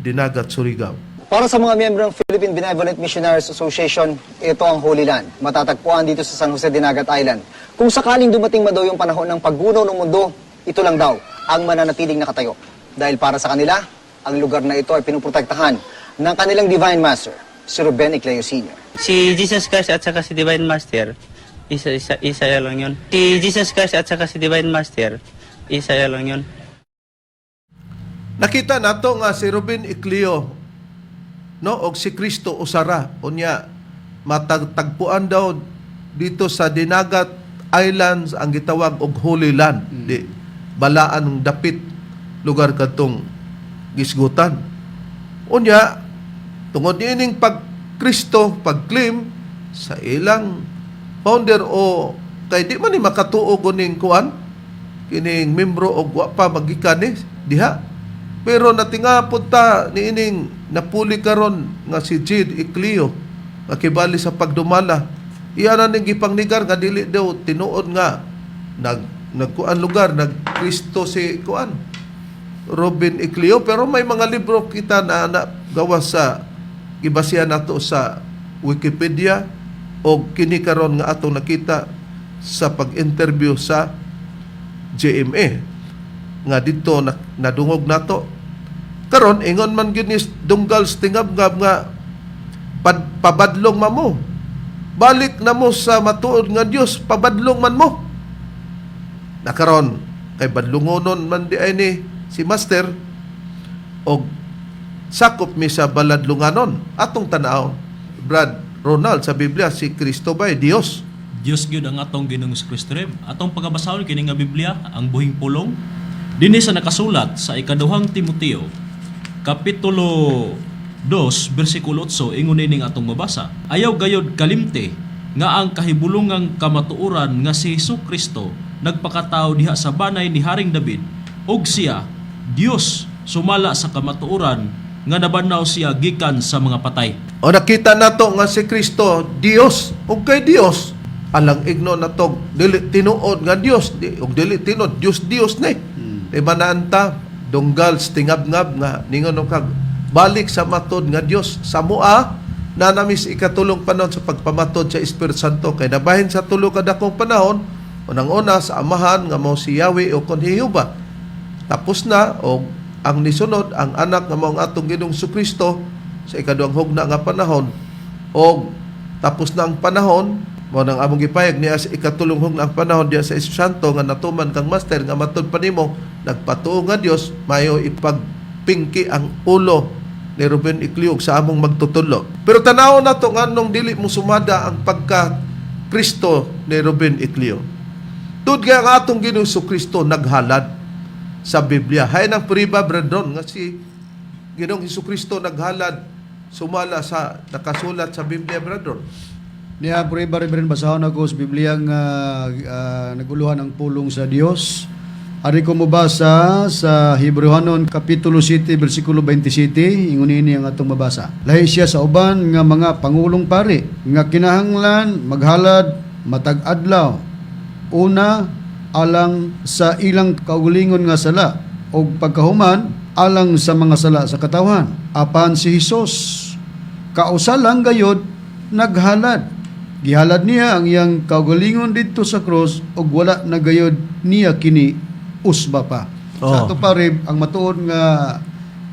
Dinagat, Surigao. Para sa mga miyembro ng Philippine Benevolent Missionaries Association, ito ang Holy Land. Matatagpuan dito sa San Jose Dinagat Island. Kung sakaling dumating man daw yung panahon ng paggunaw ng mundo, ito lang daw ang mananatiling nakatayo. Dahil para sa kanila, ang lugar na ito ay pinuprotektahan ng kanilang Divine Master, si Ruben Icleo Sr. Si Jesus Christ at saka si Divine Master, isa lang yun. Si Jesus Christ at saka si Divine Master, isa lang yun. Nakita nato nga si Ruben Icleo no og si Kristo usara unya matagpuan daw dito sa Dinagat Islands ang gitawag og Holy Land. Di balaan ng dapit lugar kadtong gisgutan. Unya tungod niining pag-Kristo pag-claim sa ilang founder o kay di man ni makatuo kuning kuan kining membro og wa pa magikan ni diha. Pero natingapod ta niining napuli karon nga si Jid Icleo nga kibali sa pagdumala. Iya na ning gipangnigar nga dili daw tinuod nga nagkuan lugar nag-Kristo si kuan Ruben Icleo, pero may mga libro kita na gawas sa gibasihan nato sa Wikipedia o kini karon nga atong nakita sa pag-interview sa GMA nga dito nadungog nato karon ingon man gyud ni Dunggal Tingab-ngab nga pabadlong man mo, balik na mo sa matuod nga Dios, pabadlong man mo na karon kay badlungonon man di ay ni si Master og sakop mi sa baladlunganon atong tanaw Brad Ronald sa Biblia si Kristo ba Dios? Dios gyud ang atong Ginoong Kristo rem. Atong pagabasahon kini nga Biblia, ang buhing pulong dinhi sa nakasulat sa ikaduhang Timoteo kapitulo 2 bersikulo 8 ingon ning atong mabasa. Ayaw gayod kalimte nga ang kahibulungang kamatuoran nga si Jesucristo nagpakatao diha sa banay ni Haring David ug siya Dios sumala sa kamatuoran nga nabanaw siya gikan sa mga patay. O nakita nato nga si Kristo Dios ug kay Dios alang igno nato dili tinuod nga Dios ug dili tinuod Dios ni. Ibananta Dunggal Tingab-ngab nga ningon kag balik sa matod nga Dios sa mua na namis ikatulong panahon sa pagpamatod sa Espiritu Santo kay nabahin sa tulo ka dakong panahon unang-una sa amahan nga mao si Yahweh o kon Jehova. Tapos na o ang nisunod ang anak nga mao ang atong Ginoong Jesucristo sa ikaduhang hugna nga panahon o tapos na ang panahon mo nang among gipayag niya sa ikatulong hugna ang panahon diya sa Espiritu Santo nga natuman kang Master nga matud pa nimo nagpatuo nga Dios mayo ipagpingki ang ulo ni Ruben Icleo sa among magtutulo. Pero tanaw na to nga nung dili mo sumada ang pagka Kristo ni Ruben Icleo. Tud kaya nga atong Ginoong Jesucristo naghalad sa Biblia. Hay nang puriba, brethren, nga si Ginoong Jesucristo naghalad sumala sa nakasulat sa Biblia, brethren. Niya puriba Reverend basahon ako sa Biblia nga naguluhan ang pulong sa Dios. Ari ko mabasa sa Hebrewanon Kapitulo 7 bersikulo 27, ingon ini ang atong mabasa. Lahi siya sa uban nga mga pangulong pari nga kinahanglan maghalad matag adlaw. Una alang sa ilang kaugalingon nga sala og pagkahuman alang sa mga sala sa katawhan. Apan si Hesus kausa lang gayod naghalad. Gihalad niya ang iyang kaugalingon dito sa cross ug wala na gayod niya kini usba pa. Sa ato pa rin, ang matuod nga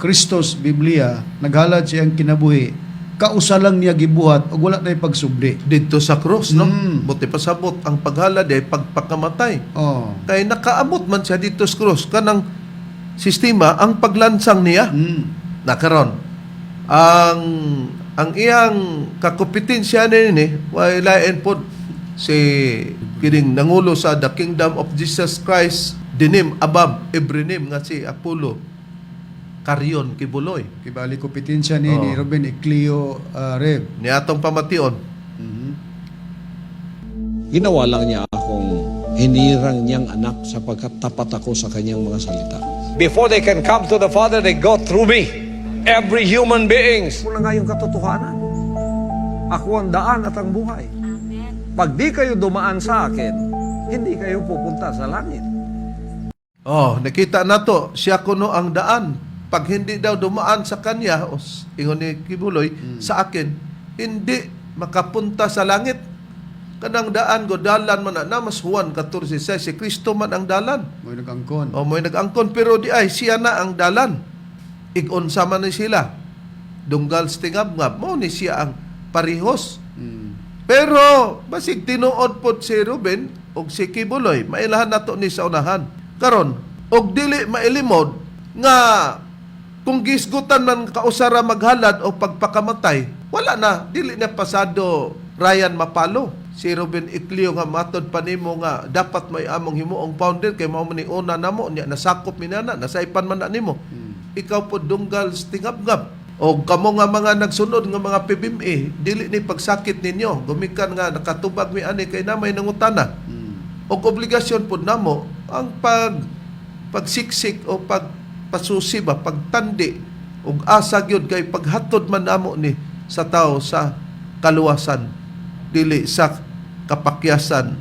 Kristos Biblia, naghalad siya ang kinabuhi, kausa lang niya gibuhat ug wala na pagsubli. Dito sa cross, no? Mm. Buti pasabot ang paghalad ay pagpakamatay. Oh. Kaya nakaabot man siya dito sa cross. Kanang sistema, ang paglansang niya, nakaron. Ang iyang kakupitin siya nini, wailain po si kining nangulo sa the kingdom of Jesus Christ, dinim above every name nga si Apollo Carrion Kibuloy. Kibali ko pitin siya ni Ruben Eclio Rev. Ni atong pamation. Ginawa lang niya akong hinirang niyang anak sapagkat tapat ako sa kanyang mga salita. Before they can come to the Father, they go through me. Every human beings. Ako na nga yung katotohanan. Ako ang daan at ang buhay. Pag di kayo dumaan sa akin, hindi kayo pupunta sa langit. Oh, nakita nato siya kuno ang daan. Pag hindi daw dumaan sa kanya, ingon ni Kibuloy, sa akin, hindi makapunta sa langit. Kanang daan go dalan man na mas Juan 14:6 si Kristo man ang dalan. Mo'y nag-angkon. O mo'y nag-angkon pero di ay siya na ang dalan. Igon sama ni sila. Dunggal stingab-ngab mo ni siya ang parihos. Pero basig tinuod pod si Ruben og si Kibuloy, mailahan nato ni sa unahan. Karon, og dili mailimod nga kung gisgutan man kausara maghalad o pagpakamatay, wala na, dili na pasado Ryan Mapalo. Si Ruben Eclio nga matod pa nimo nga dapat may among himuong founder kay mao man ni una namo nya nasakop minana, nasaipan man na nimo. Ikaw po dunggal stingab-ngab. O kamo nga mga nagsunod nga mga PBMA, dili ni pagsakit ninyo. Gumikan nga nakatubag mi ani kay namay nangutana. O obligasyon po namo ang pagsiksik o pagpasusi ba, pagtandi ug asa gyud kay paghatod man namo ni sa tao sa kaluwasan, dili sa kapakyasan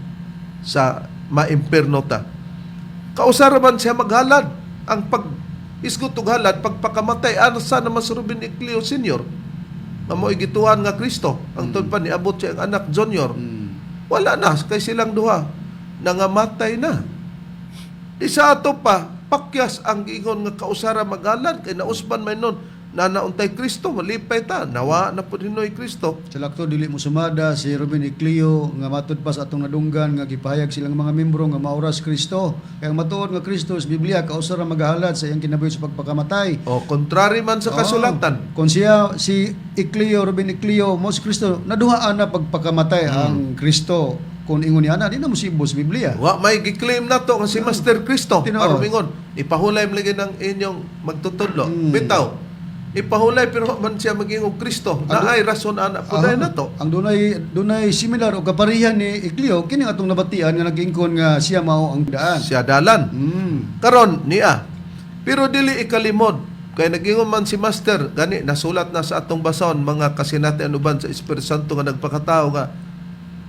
sa maimperno ta. Kausara man siya maghalad ang isgot ug halad pagpakamatay ano sa naman si Ruben Eclio Sr. nga mo igituhan nga Kristo ang pa niabot siya ang anak Junior. Wala na kay silang duha nangamatay na. Di sa ato pa pakyas ang giingon nga kausara maghalad kay nausban man nun na nauntay Kristo malipay ta nawa na pud hinoy Kristo. Sa lakto dili mo sumada si Ruben Eclio nga matud pa sa atong nadunggan nga gipahayag silang mga membro nga maoras Kristo. Kaya matuod nga Kristo sa Biblia kausara maghalad sa iyang kinabuhi sa pagpakamatay. O kontrary man sa kasulatan. Kung siya si Eclio, Ruben Eclio mo si Kristo, naduhaan na pagpakamatay ang Kristo. Kung ingon niya na, di na mo sibo sa Biblia. Wa may giklaim na to nga si Master Kristo. Tinuod. Aron mingon, ipahulay mo lagi ng inyong magtutudlo. Bitaw. Ipahulay pero man siya maging og Kristo. Na ay rason ana punay na to. Ang dunay similar o kaparihan ni Eclio kini atong nabatian nga nagingkon nga siya mao ang daan. Siya dalan. Karon niya. Pero dili ikalimod kay nagingon man si Master gani nasulat na sa atong basahon mga kasinati anuban sa Espiritu Santo nga nagpakatao nga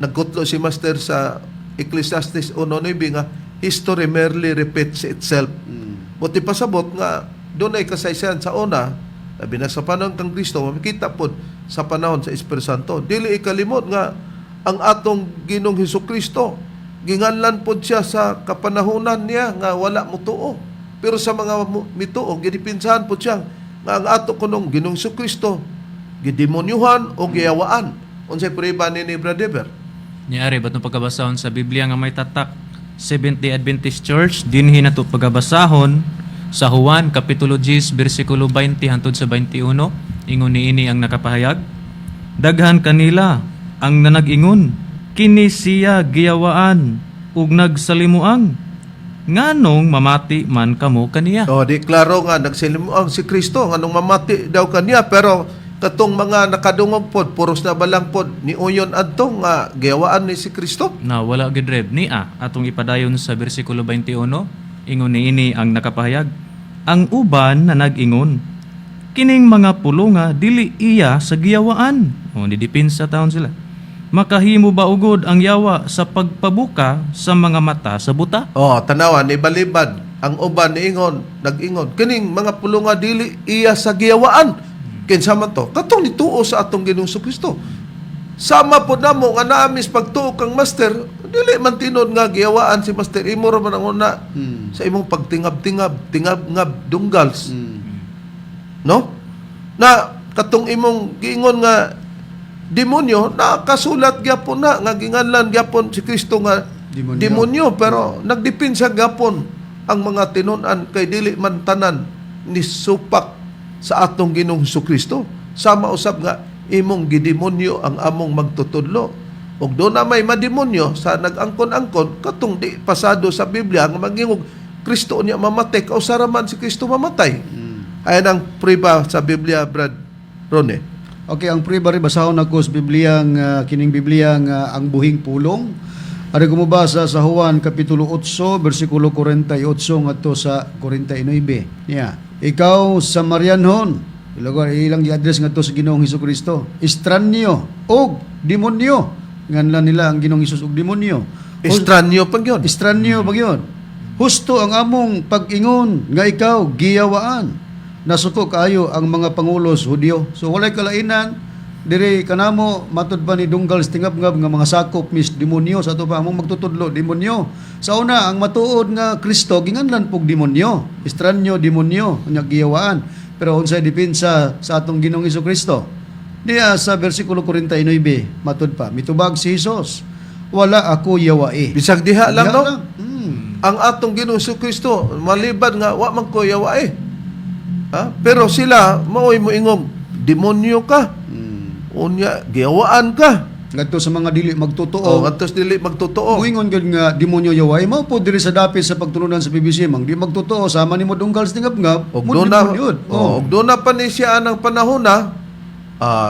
nagkutlo si Master sa Ecclesiastes 1:9 nga history merely repeats itself. Buti pasabot nga dunay kasaysayan sa una. Labi na sa panahon kang Kristo, makita po sa panahon sa Espiritu Santo. Dili ikalimot nga ang atong Ginoong Hesukristo, ginganlan po siya sa kapanahunan niya nga wala mo tuo. Pero sa mga mituo, ginipinsahan po siya nga ang ato kunong Ginoong Hesukristo, gidemonyuhan o giyawaan. Unsay prueba ni Brother? Niari ba't pagkabasahon sa Biblia nga may tatak 70 Adventist Church, dinhi na ito pagkabasahon sa Juan Kapitulo 10 bersikulo 20 hangtod sa 21, ingon niini ang nakapahayag. Daghan kanila ang nanag-ingon, kini siya giyawaan ug nagsalimuang. Nganong mamati man kamo kaniya? O, di klaro nga, nagsilimuang si Kristo, nganong mamati daw kaniya, pero katong mga nakadungog pod, puros na balang pod, ni uyon adto nga giyawaan ni si Kristo. Na wala gid reb niya atong ipadayon sa bersikulo 21, ingon niini ang nakapahayag. Ang uban na nag-ingon, kining mga pulonga dili iya sa giyawaan. O nidipinsa taon sila. Makahimo ba ugod ang yawa sa pagpabuka sa mga mata sa buta? Oh, tanawan ni balibad ang uban niingon, nag-ingon, kining mga pulonga dili iya sa giyawaan. Kinsa man to? Katong nituo sa atong Ginoong Kristo. Sama po namo nga naamis pagtuo kang master, dili man tinod nga giyawaan si master, imo ra man ang una sa imong pagtingab-tingab, tingab-ngab dunggals. No? Na katong imong giingon nga demonyo, nakasulat gyapon na nga ginganlan gyapon si Kristo nga demonyo, pero nagdepensa gyapon ang mga tinun-an kay dili man tanan ni supak sa atong Ginoong Kristo. Sama usab nga imong gidemonyo ang among magtutudlo. Ug do na may mademonyo sa nag-angkon-angkon katong di pasado sa Biblia nga magingog Kristo niya mamatay, kausara man si Kristo mamatay. Ayan ang priba sa Biblia, Brad Ronnie. Okay, ang pre-bari basahon ako sa Biblia kining Biblia nga ang buhing pulong. Ari gumabasa sa Juan kapitulo 8 bersikulo 48 ngadto sa 49. Niya. Ikaw Samarianhon, ilang i-address ngadto sa Ginoong Hesukristo. Estranyo og demonyo. Nganlan nila ang Ginoong Hesus og demonyo. Estranyo pag yun. Estranyo pag yun. Husto ang among pag-ingon nga ikaw giyawaan. Nasuko kaayo ang mga pangulos Hudyo. So walay kalainan diri kanamo matud pa ni dunggal tingab-ngab nga mga sakop mis demonyo sa ato pa among magtutudlo demonyo. Sa una ang matuod nga Kristo ginganlan pog demonyo. Estranyo demonyo nga giyawaan. Pero unsay depensa sa atong Ginoong Hesukristo? Diya sa bersikulo 49 matud pa mitubag si Hesus. Wala ako yawae. Bisag diha lang, no? Ang atong Ginoong Kristo malibad nga wa man ko yawae. Ha? Pero sila maoy mo ingog demonyo ka. Unya giyawaan ka. Ngadto sa mga dili magtotoo. Oh, ngadtos dili magtotoo. Muingon gud nga demonyo yawae mao po diri sa dapit sa pagtulunan sa PBC mang di magtotoo sama nimo dunggal sa tingab-ngab. Og do na pa ni siya anang panahon na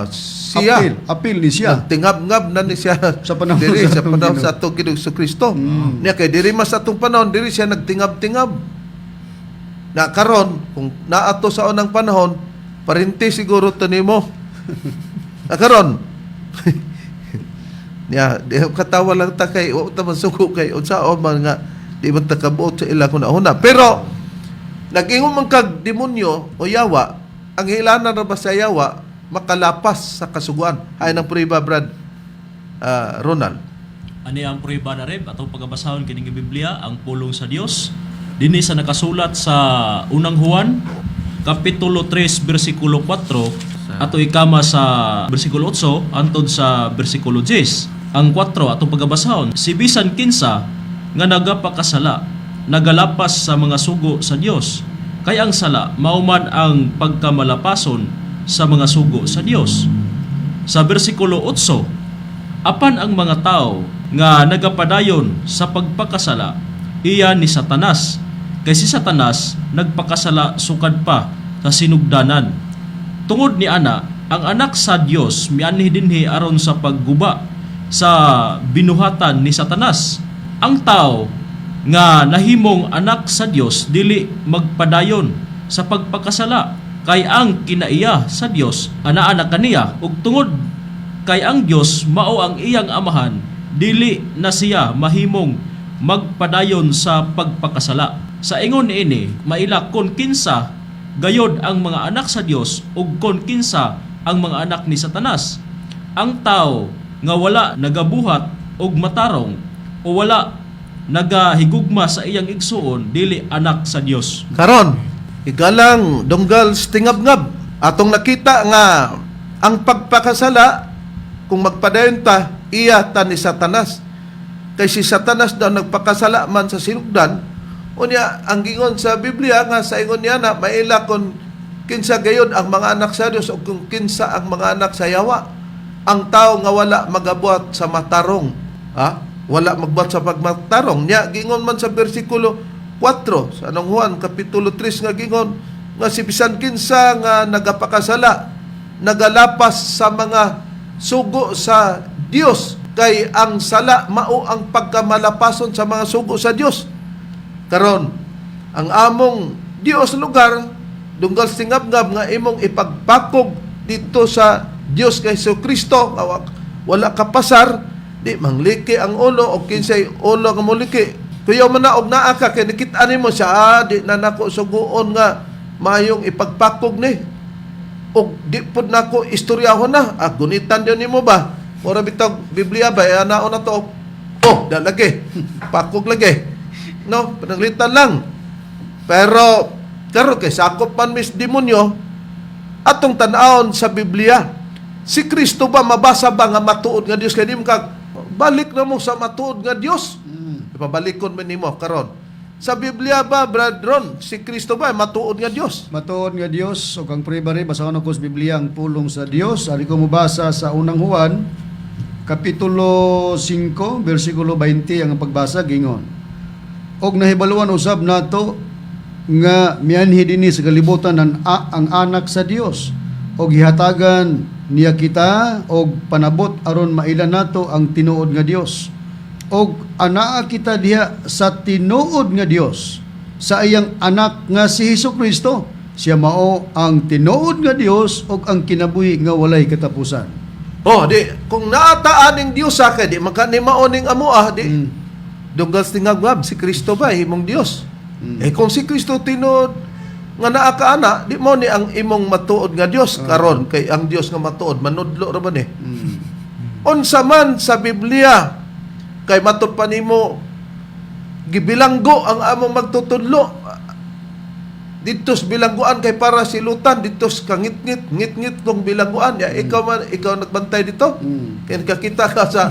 siya apil ni siya. Nagtingab-ngab na ni siya Sa panahon diri sa sa atong panahon Ginoo. sa atong Ginoong Kristo. Niya kay diri mas atong panahon diri siya nagtingab-tingab. Na karon kung naato sa unang panahon, parinti siguro to nimo. Karon. Ya, di katawa lang ta kay o ta man suko kay unsaon man nga di man ta kabuot sa ila kuna. Pero nag-ingon man kag demonyo o yawa, ang hilanan ra ba sa yawa makalapas sa kasuguan. Ay nang priba Brad Ronald. Ani ang prueba na rin atong pagabasahon kining Biblia ang pulong sa Dios dinhi sa nakasulat sa unang Juan kapitulo 3 bersikulo 4 ato ikama sa bersikulo 8 antod sa bersikulo 10. Ang 4 atong pagabasahon, si bisan kinsa nga nagapakasala nagalapas sa mga sugo sa Dios kay ang sala mao man ang pagkamalapason sa mga sugo sa Dios. Sa bersikulo 8, apan ang mga tao nga nagapadayon sa pagpakasala iya ni Satanas kay si Satanas nagpakasala sukad pa sa sinugdanan. Tungod ni ana ang anak sa Dios mianhi dinhi aron sa pagguba sa binuhatan ni Satanas. Ang tao nga nahimong anak sa Dios dili magpadayon sa pagpakasala kay ang kinaiya sa Dios ana-ana kaniya ug tungod kay ang Dios mao ang iyang amahan dili na siya mahimong magpadayon sa pagpakasala. Sa ingon ini maila kon kinsa gayod ang mga anak sa Dios ug kon kinsa ang mga anak ni Satanas. Ang tao nga wala nagabuhat og matarong o wala nagahigugma sa iyang igsuon dili anak sa Dios. Karon, igalang dunggal tingab-ngab. Atong nakita nga ang pagpakasala kung magpadayon ta iya ta ni Satanas. Kay si Satanas daw nagpakasala man sa sinugdan. Unya ang gingon sa Biblia nga sa ingon niya na maila kon kinsa gayod ang mga anak sa Dios o kung kinsa ang mga anak sa yawa. Ang tao nga wala magabuhat sa matarong, wala magbuhat sa pagmatarong. Nya gingon man sa bersikulo 4 sa anong Juan kapitulo 3 nga gingon nga si bisan kinsa nga nagapakasala nagalapas sa mga sugo sa Dios, kay ang sala mao ang pagkamalapason sa mga sugo sa Dios. Karon ang among Dios lugar dunggal singab-ngab nga imong ipagpakog dito sa Dios kay Jesucristo, wala ka pasar, di mangliki ang ulo o kinsay ulo nga muliki. Kuya man na og naa ka kay nakita nimo siya, di na nako suguon nga mayong ipagpakog ni. Og di pud nako istoryahon na, gunitan din nimo ba? Mura bitag Biblia ba anaon na to? Oh, dalagi. Pakog lagi. No, panaglitan lang. Pero karon kay sakop man mis demonyo atong tan-awon sa Biblia. Si Kristo ba mabasa ba nga matuod nga Dios kay di mo kag balik na mo sa matuod nga Dios? Ipabalikon man nimo karon. Sa Biblia ba, brethren, si Kristo ba matuod nga Dios? Matuod nga Dios, o kang pribari, basahon ako sa Biblia ang pulong sa Dios. Ari ko mubasa sa unang Juan, Kapitulo 5, versikulo 20, ang pagbasa, gingon. Og nahibaluan usab nato, nga mianhi dinhi sa kalibutan ang anak sa Dios. Og gihatagan niya kita, og panabot aron mailan nato ang tinuod nga Dios. Og anaa kita diha sa tinuod nga Dios, sa iyang anak nga si Hesukristo. Siya mao ang tinuod nga Dios og ang kinabuhi nga walay katapusan. Oh, di kung naataan ning Dios sa kay di makanimao ning amoa, di dunggal tingagwab si Kristo ba himong Dios. Kung si Kristo tinuod nga naa ka ana, di mo ni ang imong matuod nga Dios karon kay ang Dios nga matuod manudlo ra man eh. Unsa man sa Biblia kay matud pa nimo gibilanggo ang among magtutudlo ditos bilangguan kay para silutan ditos kangit-ngit kung bilangguan ya ikaw nagbantay dito kay nakakita ka sa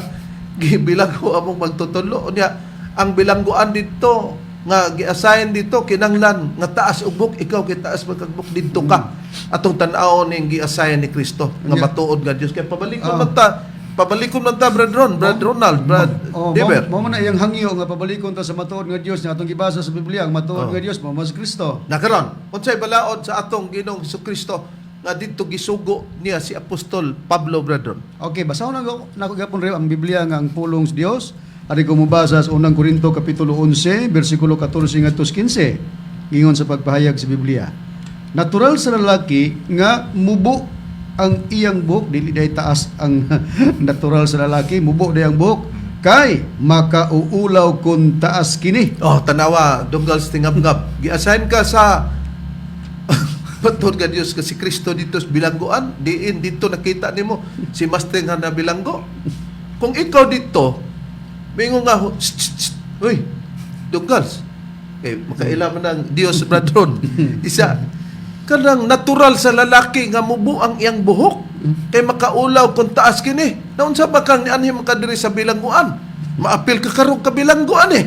gibilanggo among magtutudlo unya ang bilangguan dito nga gi-assign dito kinanglan nga taas ug buk ikaw kay taas magkagbuk didto ka atong tan-awon ning gi-assign ni Kristo nga matuod nga Dios kay pabalikon man ta Brad Ronald, Deber. Mo man na iyang hangyo nga pabalikon ta sa matuod nga Dios nga atong gibasa sa Biblia, ang matuod nga Dios mao mas Kristo. Nakaron, unsay balaod sa atong Ginoong Jesucristo nga didto gisugo niya si Apostol Pablo Bradron. Okay, basahon nako gapon rew ang Biblia nga ang pulong sa Dios. Ari ko mobasa sa unang Korinto kapitulo 11, bersikulo 14 ngadto 15. Ingon sa pagpahayag sa Biblia. Natural sa lalaki nga mubo ang iyang buhok, dili day taas ang natural sa lalaki, mubo day ang buhok, kay makauulaw kung taas kini. Oh, tanawa, dunggal sa tingab-ngab. Gi-assign ka sa patod ka Dios kasi Kristo dito sa bilangguan, diin dito nakita nimo si Master nga na bilanggo. Kung ikaw dito, mingo nga, uy, dunggal. Okay, makailaman ng Dios Bradron. Isa, kanang natural sa lalaki nga mubo ang iyang buhok kay makaulaw kung taas kini. Naunsa ba kang nianhi makadiri sa bilangguan? Maapil ka karong kabilangguan eh.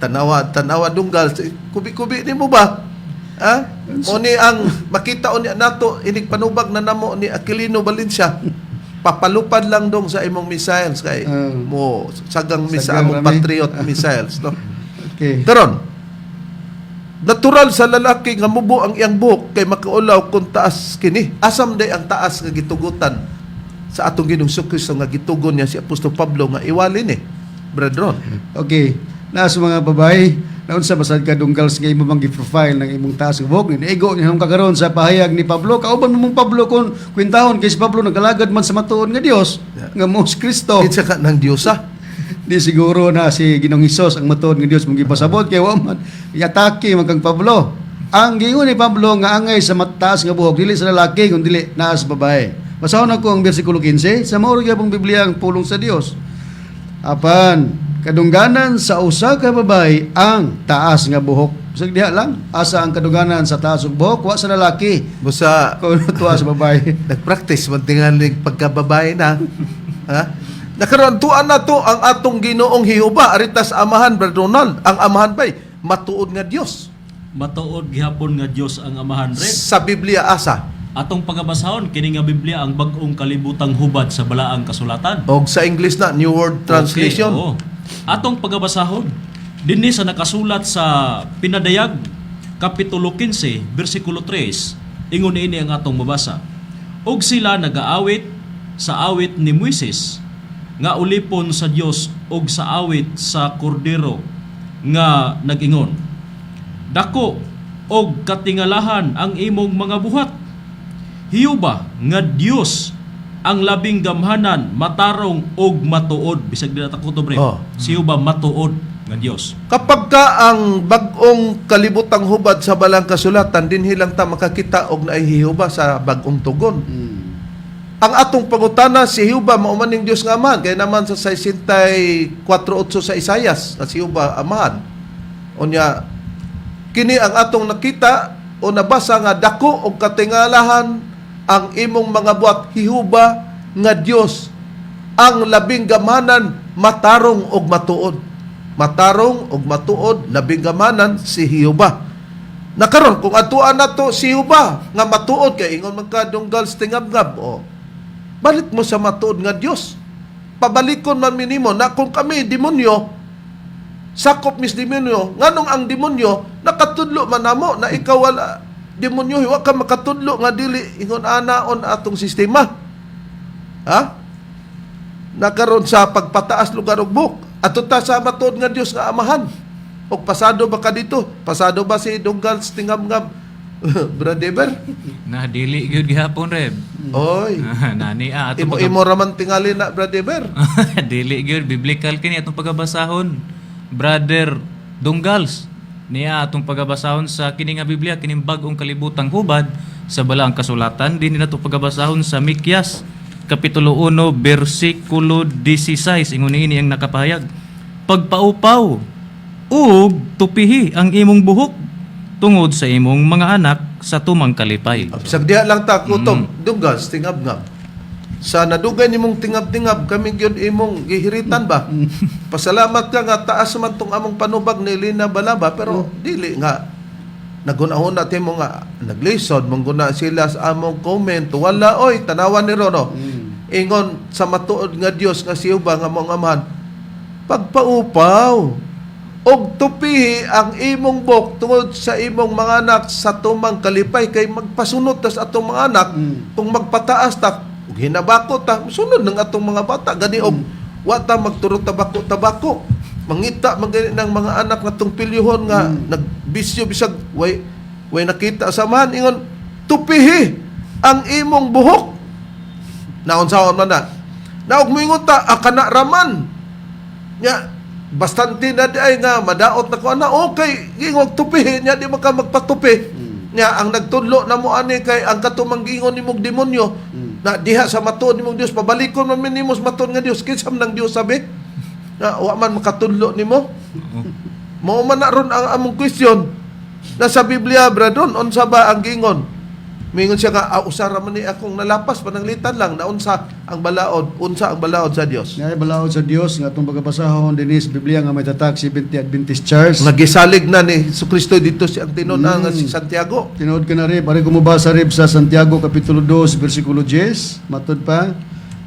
Tanawa dunggal. Kubi-kubi ni mo ba? Ha? O ni ang makita o ni nato inig panubag na namo ni Aquilino Valencia. Papalupad lang dong sa imong missiles kay mo sagang among patriot missiles no. Okay. Karon natural sa lalaki nga mubo ang iyang buhok kay makaulaw kung taas kini. Asam day ang taas nga gitugutan sa atong Ginoong Jesucristo nga gitugon niya si Apostol Pablo nga iwalin eh. Brethren. Okay. Naas mga babae, naunsa basad ka dunggal sa imo bang gi-profile ng imong taas nga buhok ni ego nihong kagaron sa pahayag ni Pablo. Kauban mo mong Pablo kon kwintahon kay si Pablo nagalagad man sa matuod nga Dios nga mo si Kristo. Kinsa ka ng Diyosa? Di siguro na si Ginoong Hesus ang matuod nga Dios mong gipasabot kay wa man yatake man kang Pablo. Ang giingon ni Pablo nga angay sa mataas nga buhok dili sa lalaki kun dili naa sa babae. Basahon ako ang bersikulo 15 sa mao gyud ang Biblia ang pulong sa Dios. Apan kadungganan sa usa ka babae ang taas nga buhok. Sig diha lang asa ang kadungganan sa taas ug buhok wa sa lalaki. Busa Kun tuwa sa babae. nagpractice man tingali pagkababae na. Ha? Nakaroon tuan na to ang atong Ginoong Jehova aritas amahan Brad Ronald. Ang amahan ba'y matuod nga Dios. Matuod gihapon nga Dios ang amahan red. Sa Biblia asa. Atong pagabasahon kini nga Biblia ang bag-ong kalibutang hubad sa balaang kasulatan. O sa English na New World Translation. Okay, oo. Atong pagabasahon dinhi sa nakasulat sa Pinadayag kapitulo 15 bersikulo 3 ingon ini ang atong mabasa. og sila nagaawit sa awit ni Moises nga ulipon sa Dios og sa awit sa kordero nga nag-ingon, dako og katingalahan ang imong mga buhat. Hiyuba nga Dios ang labing gamhanan, matarong og matuod. Bisag di natakot to, bre. Oh. Si Hiyuba matuod nga Dios. Kapag ka ang bagong kalibutang hubad sa balang kasulatan, din hilang ta makakita og naihihuba sa bagong tugon. Ang atong pangutana, si Hiuba maumaning Dios nga amahan, kaya naman sa 64:8 sa Isayas, na si Hiuba amahan. Unya, kini ang atong nakita o nabasa nga dako og katingalahan ang imong mga buhat, Hiuba nga Dios ang labing gamanan, matarong og matuod. Matarong og matuod, labing gamanan si Hiuba. Nakaron kung atuan nato si Hiuba nga matuod kay ingon man ka dunggal tingabngab, o balik mo sa matuod nga Dios. Pabalikon man minimo na kung kami demonyo, sakop mis demonyo, nganong ang demonyo nakatudlo man namo na ikaw wala demonyo, wa ka makatudlo nga dili ingon anaon atong sistema. Ha? Nakaron sa pagpataas lugar og buk, ato ta sa matuod nga Dios nga amahan. Og pasado ba ka dito? Pasado ba si dunggal tingabngab? Brother? Na dili gyud gihapon, Reb. Oy. Nani ato Imo raman tingali na, brother. dili gyud biblical kini atong pagabasahon. Brother Dunggals, niya atong pagabasahon sa kini nga Biblia, kining bag-ong kalibutang hubad sa balaang kasulatan, din nato pagabasahon sa Mikyas kapitulo 1 bersikulo 16. Ingon niini ang nakapahayag, pagpaupaw ug tupihi ang imong buhok tungod sa imong mga anak sa tumang kalipay. Bisag diha lang ta kutom, dunggal tingabngab. Sa nadugay nimong tingab-tingab, kami gyud imong gihiritan ba? Pasalamat ka nga taas man tong among panubag ni Lina Balaba, pero dili nga nagunahon natin mo nga naglisod, mangguna sila sa among comment, wala oy tanawan ni Rono. Ingon sa matuod nga Dios nga si Hiuba nga mong amahan, pagpaupaw og tupihi ang imong buhok tungod sa imong mga anak sa tumang kalipay, kay magpasunod tas atong mga anak kung magpataas ta ug hinabako ta sunod ng atong mga bata gani og wa ta magturo tabako mangita magani ng mga anak natong pilyuhon nga nagbisyo bisag way nakita sa man, ingon tupihi ang imong buhok. Naunsaon man na og moingon ta akana raman nya bastante na di ay nga madaot na ko ana, okay ingog tupihi nya di maka magpatupi nya ang nagtudlo na mo ani kay ang katumanggingon nimong demonyo na diha sa matuod nimong Dios, pabalikon man minimos matuod nga Dios, kinsam nang Dios sabi na wa man makatudlo nimo. Mao man na ron ang among question na sa Biblia, bradon, unsa ba ang gingon? Mingon siya nga, usara man ni akong nalapas, pananglitan lang, na unsa ang balaod sa Dios. Nga balaod sa Dios nga atong pagabasahon dinis Biblia nga may tatak 70 Adventist Church. Nagisalig na ni Jesucristo dito si ang tinunan nga si Santiago. Tinuod ka na rin, pare kumubasa rin sa Santiago Kapitulo 2, versikulo 10, matod pa,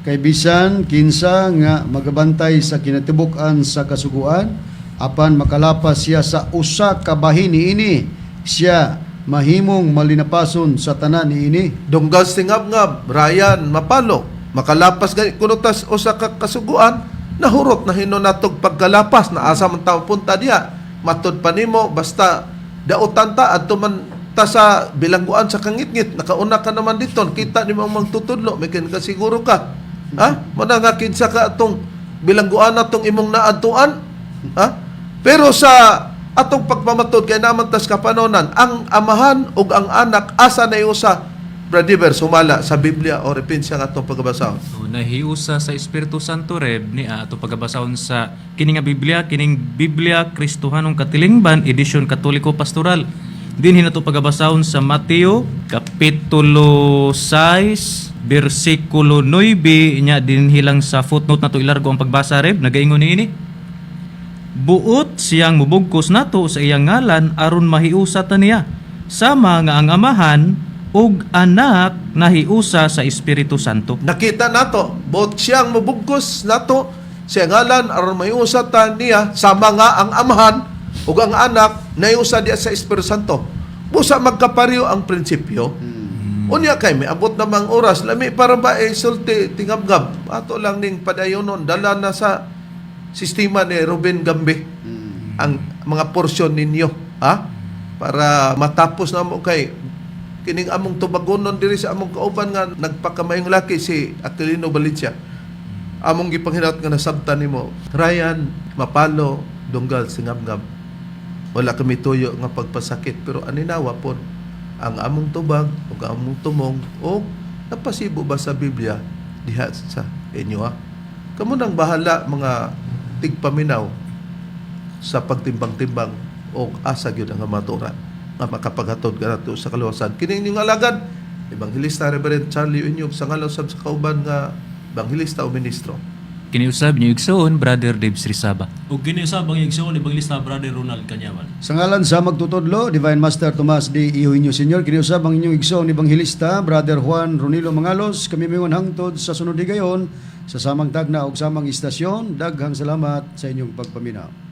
kay bisan, kinsa nga magabantay sa kinatibuk-an sa kasuguan, apan makalapas siya sa usa ka bahin niini, siya mahimong malinapason sa tanan niini. Dunggal tingabngab, Ryan Mapalo, makalapas gani kunutas usa ka kasuguan, nahurot na hinunatog pagkalapas na asa man tawo punta diha. Matud pa nimo basta dautan ta adto man ta sa bilangguan sa kangitngit, nakauna ka naman dito, kita nimo ang magtutudlo, may ka siguro ka. Ha? Muna nga kinsa ka atong bilangguan atong imong naadtuan? Ha? Pero sa atong pagpamatod kay naman tas kapanonan, ang amahan ug ang anak asa na iusa, brother, sumala sa Biblia o repensya nga atong pagbasa. So, nahiusa sa Espiritu Santo, Reb, ni ato pagabasahon sa kining nga Biblia, kining Biblia Kristohanong Katilingban, edisyon Katoliko Pastoral. Dinhi nato pagabasahon sa Mateo kapitulo 6 bersikulo 9, nya dinhi lang sa footnote nato ilargo ang pagbasa, Reb, nagaingon niini. Buot siyang mubugkos nato sa iyang ngalan aron mahiusa ta niya, sama nga ang amahan ug anak nahiusa sa Espiritu Santo. Nakita nato, bot siyang mabugkos nato sa ngalan aron mahiusa ta niya, sama nga ang amahan ug ang anak nahiusa diya sa Espiritu Santo. Busa magkapariyo ang prinsipyo. Unya kay may abot namang oras lami para ba sulti tingabgab ato lang ning padayonon dala na sa sistema ni Ruben Gambe ang mga porsyon ninyo, ha, para matapos na mo kay kining among tubagonon diri sa among kauban nga nagpakamayong laki si Aquilino Valencia. Among gipanghinat nga nasabtan nimo Ryan Mapalo Dunggal Singabgab. Wala kami tuyo nga pagpasakit pero aninawa po ang among tubag o among tumong o napasibo ba sa Biblia diha sa inyo, ha? Kamo nang bahala mga tigpaminaw sa pagtimbang-timbang o asa gyud ang maturan nga makapaghatod kanato sa kaluwasan. Kini inyong alagad Evangelista Reverend Charlie Unyog sa ngalaw sa kauban nga Evangelista o ministro. Kiniusab niyo igsoon, Brother Dave Srisaba. Ug kini usab ang igsoon ni Evangelista Brother Ronald Kanyaman. Sa ngalan sa magtutudlo, Divine Master Tomas D. Ihuinyo Sr., kiniusab ang inyong igsoon Evangelista, Brother Juan Ronilo Mangalos, kami mingon hangtod sa sunod higayon, sa samang tagna o samang istasyon, daghang salamat sa inyong pagpaminaw.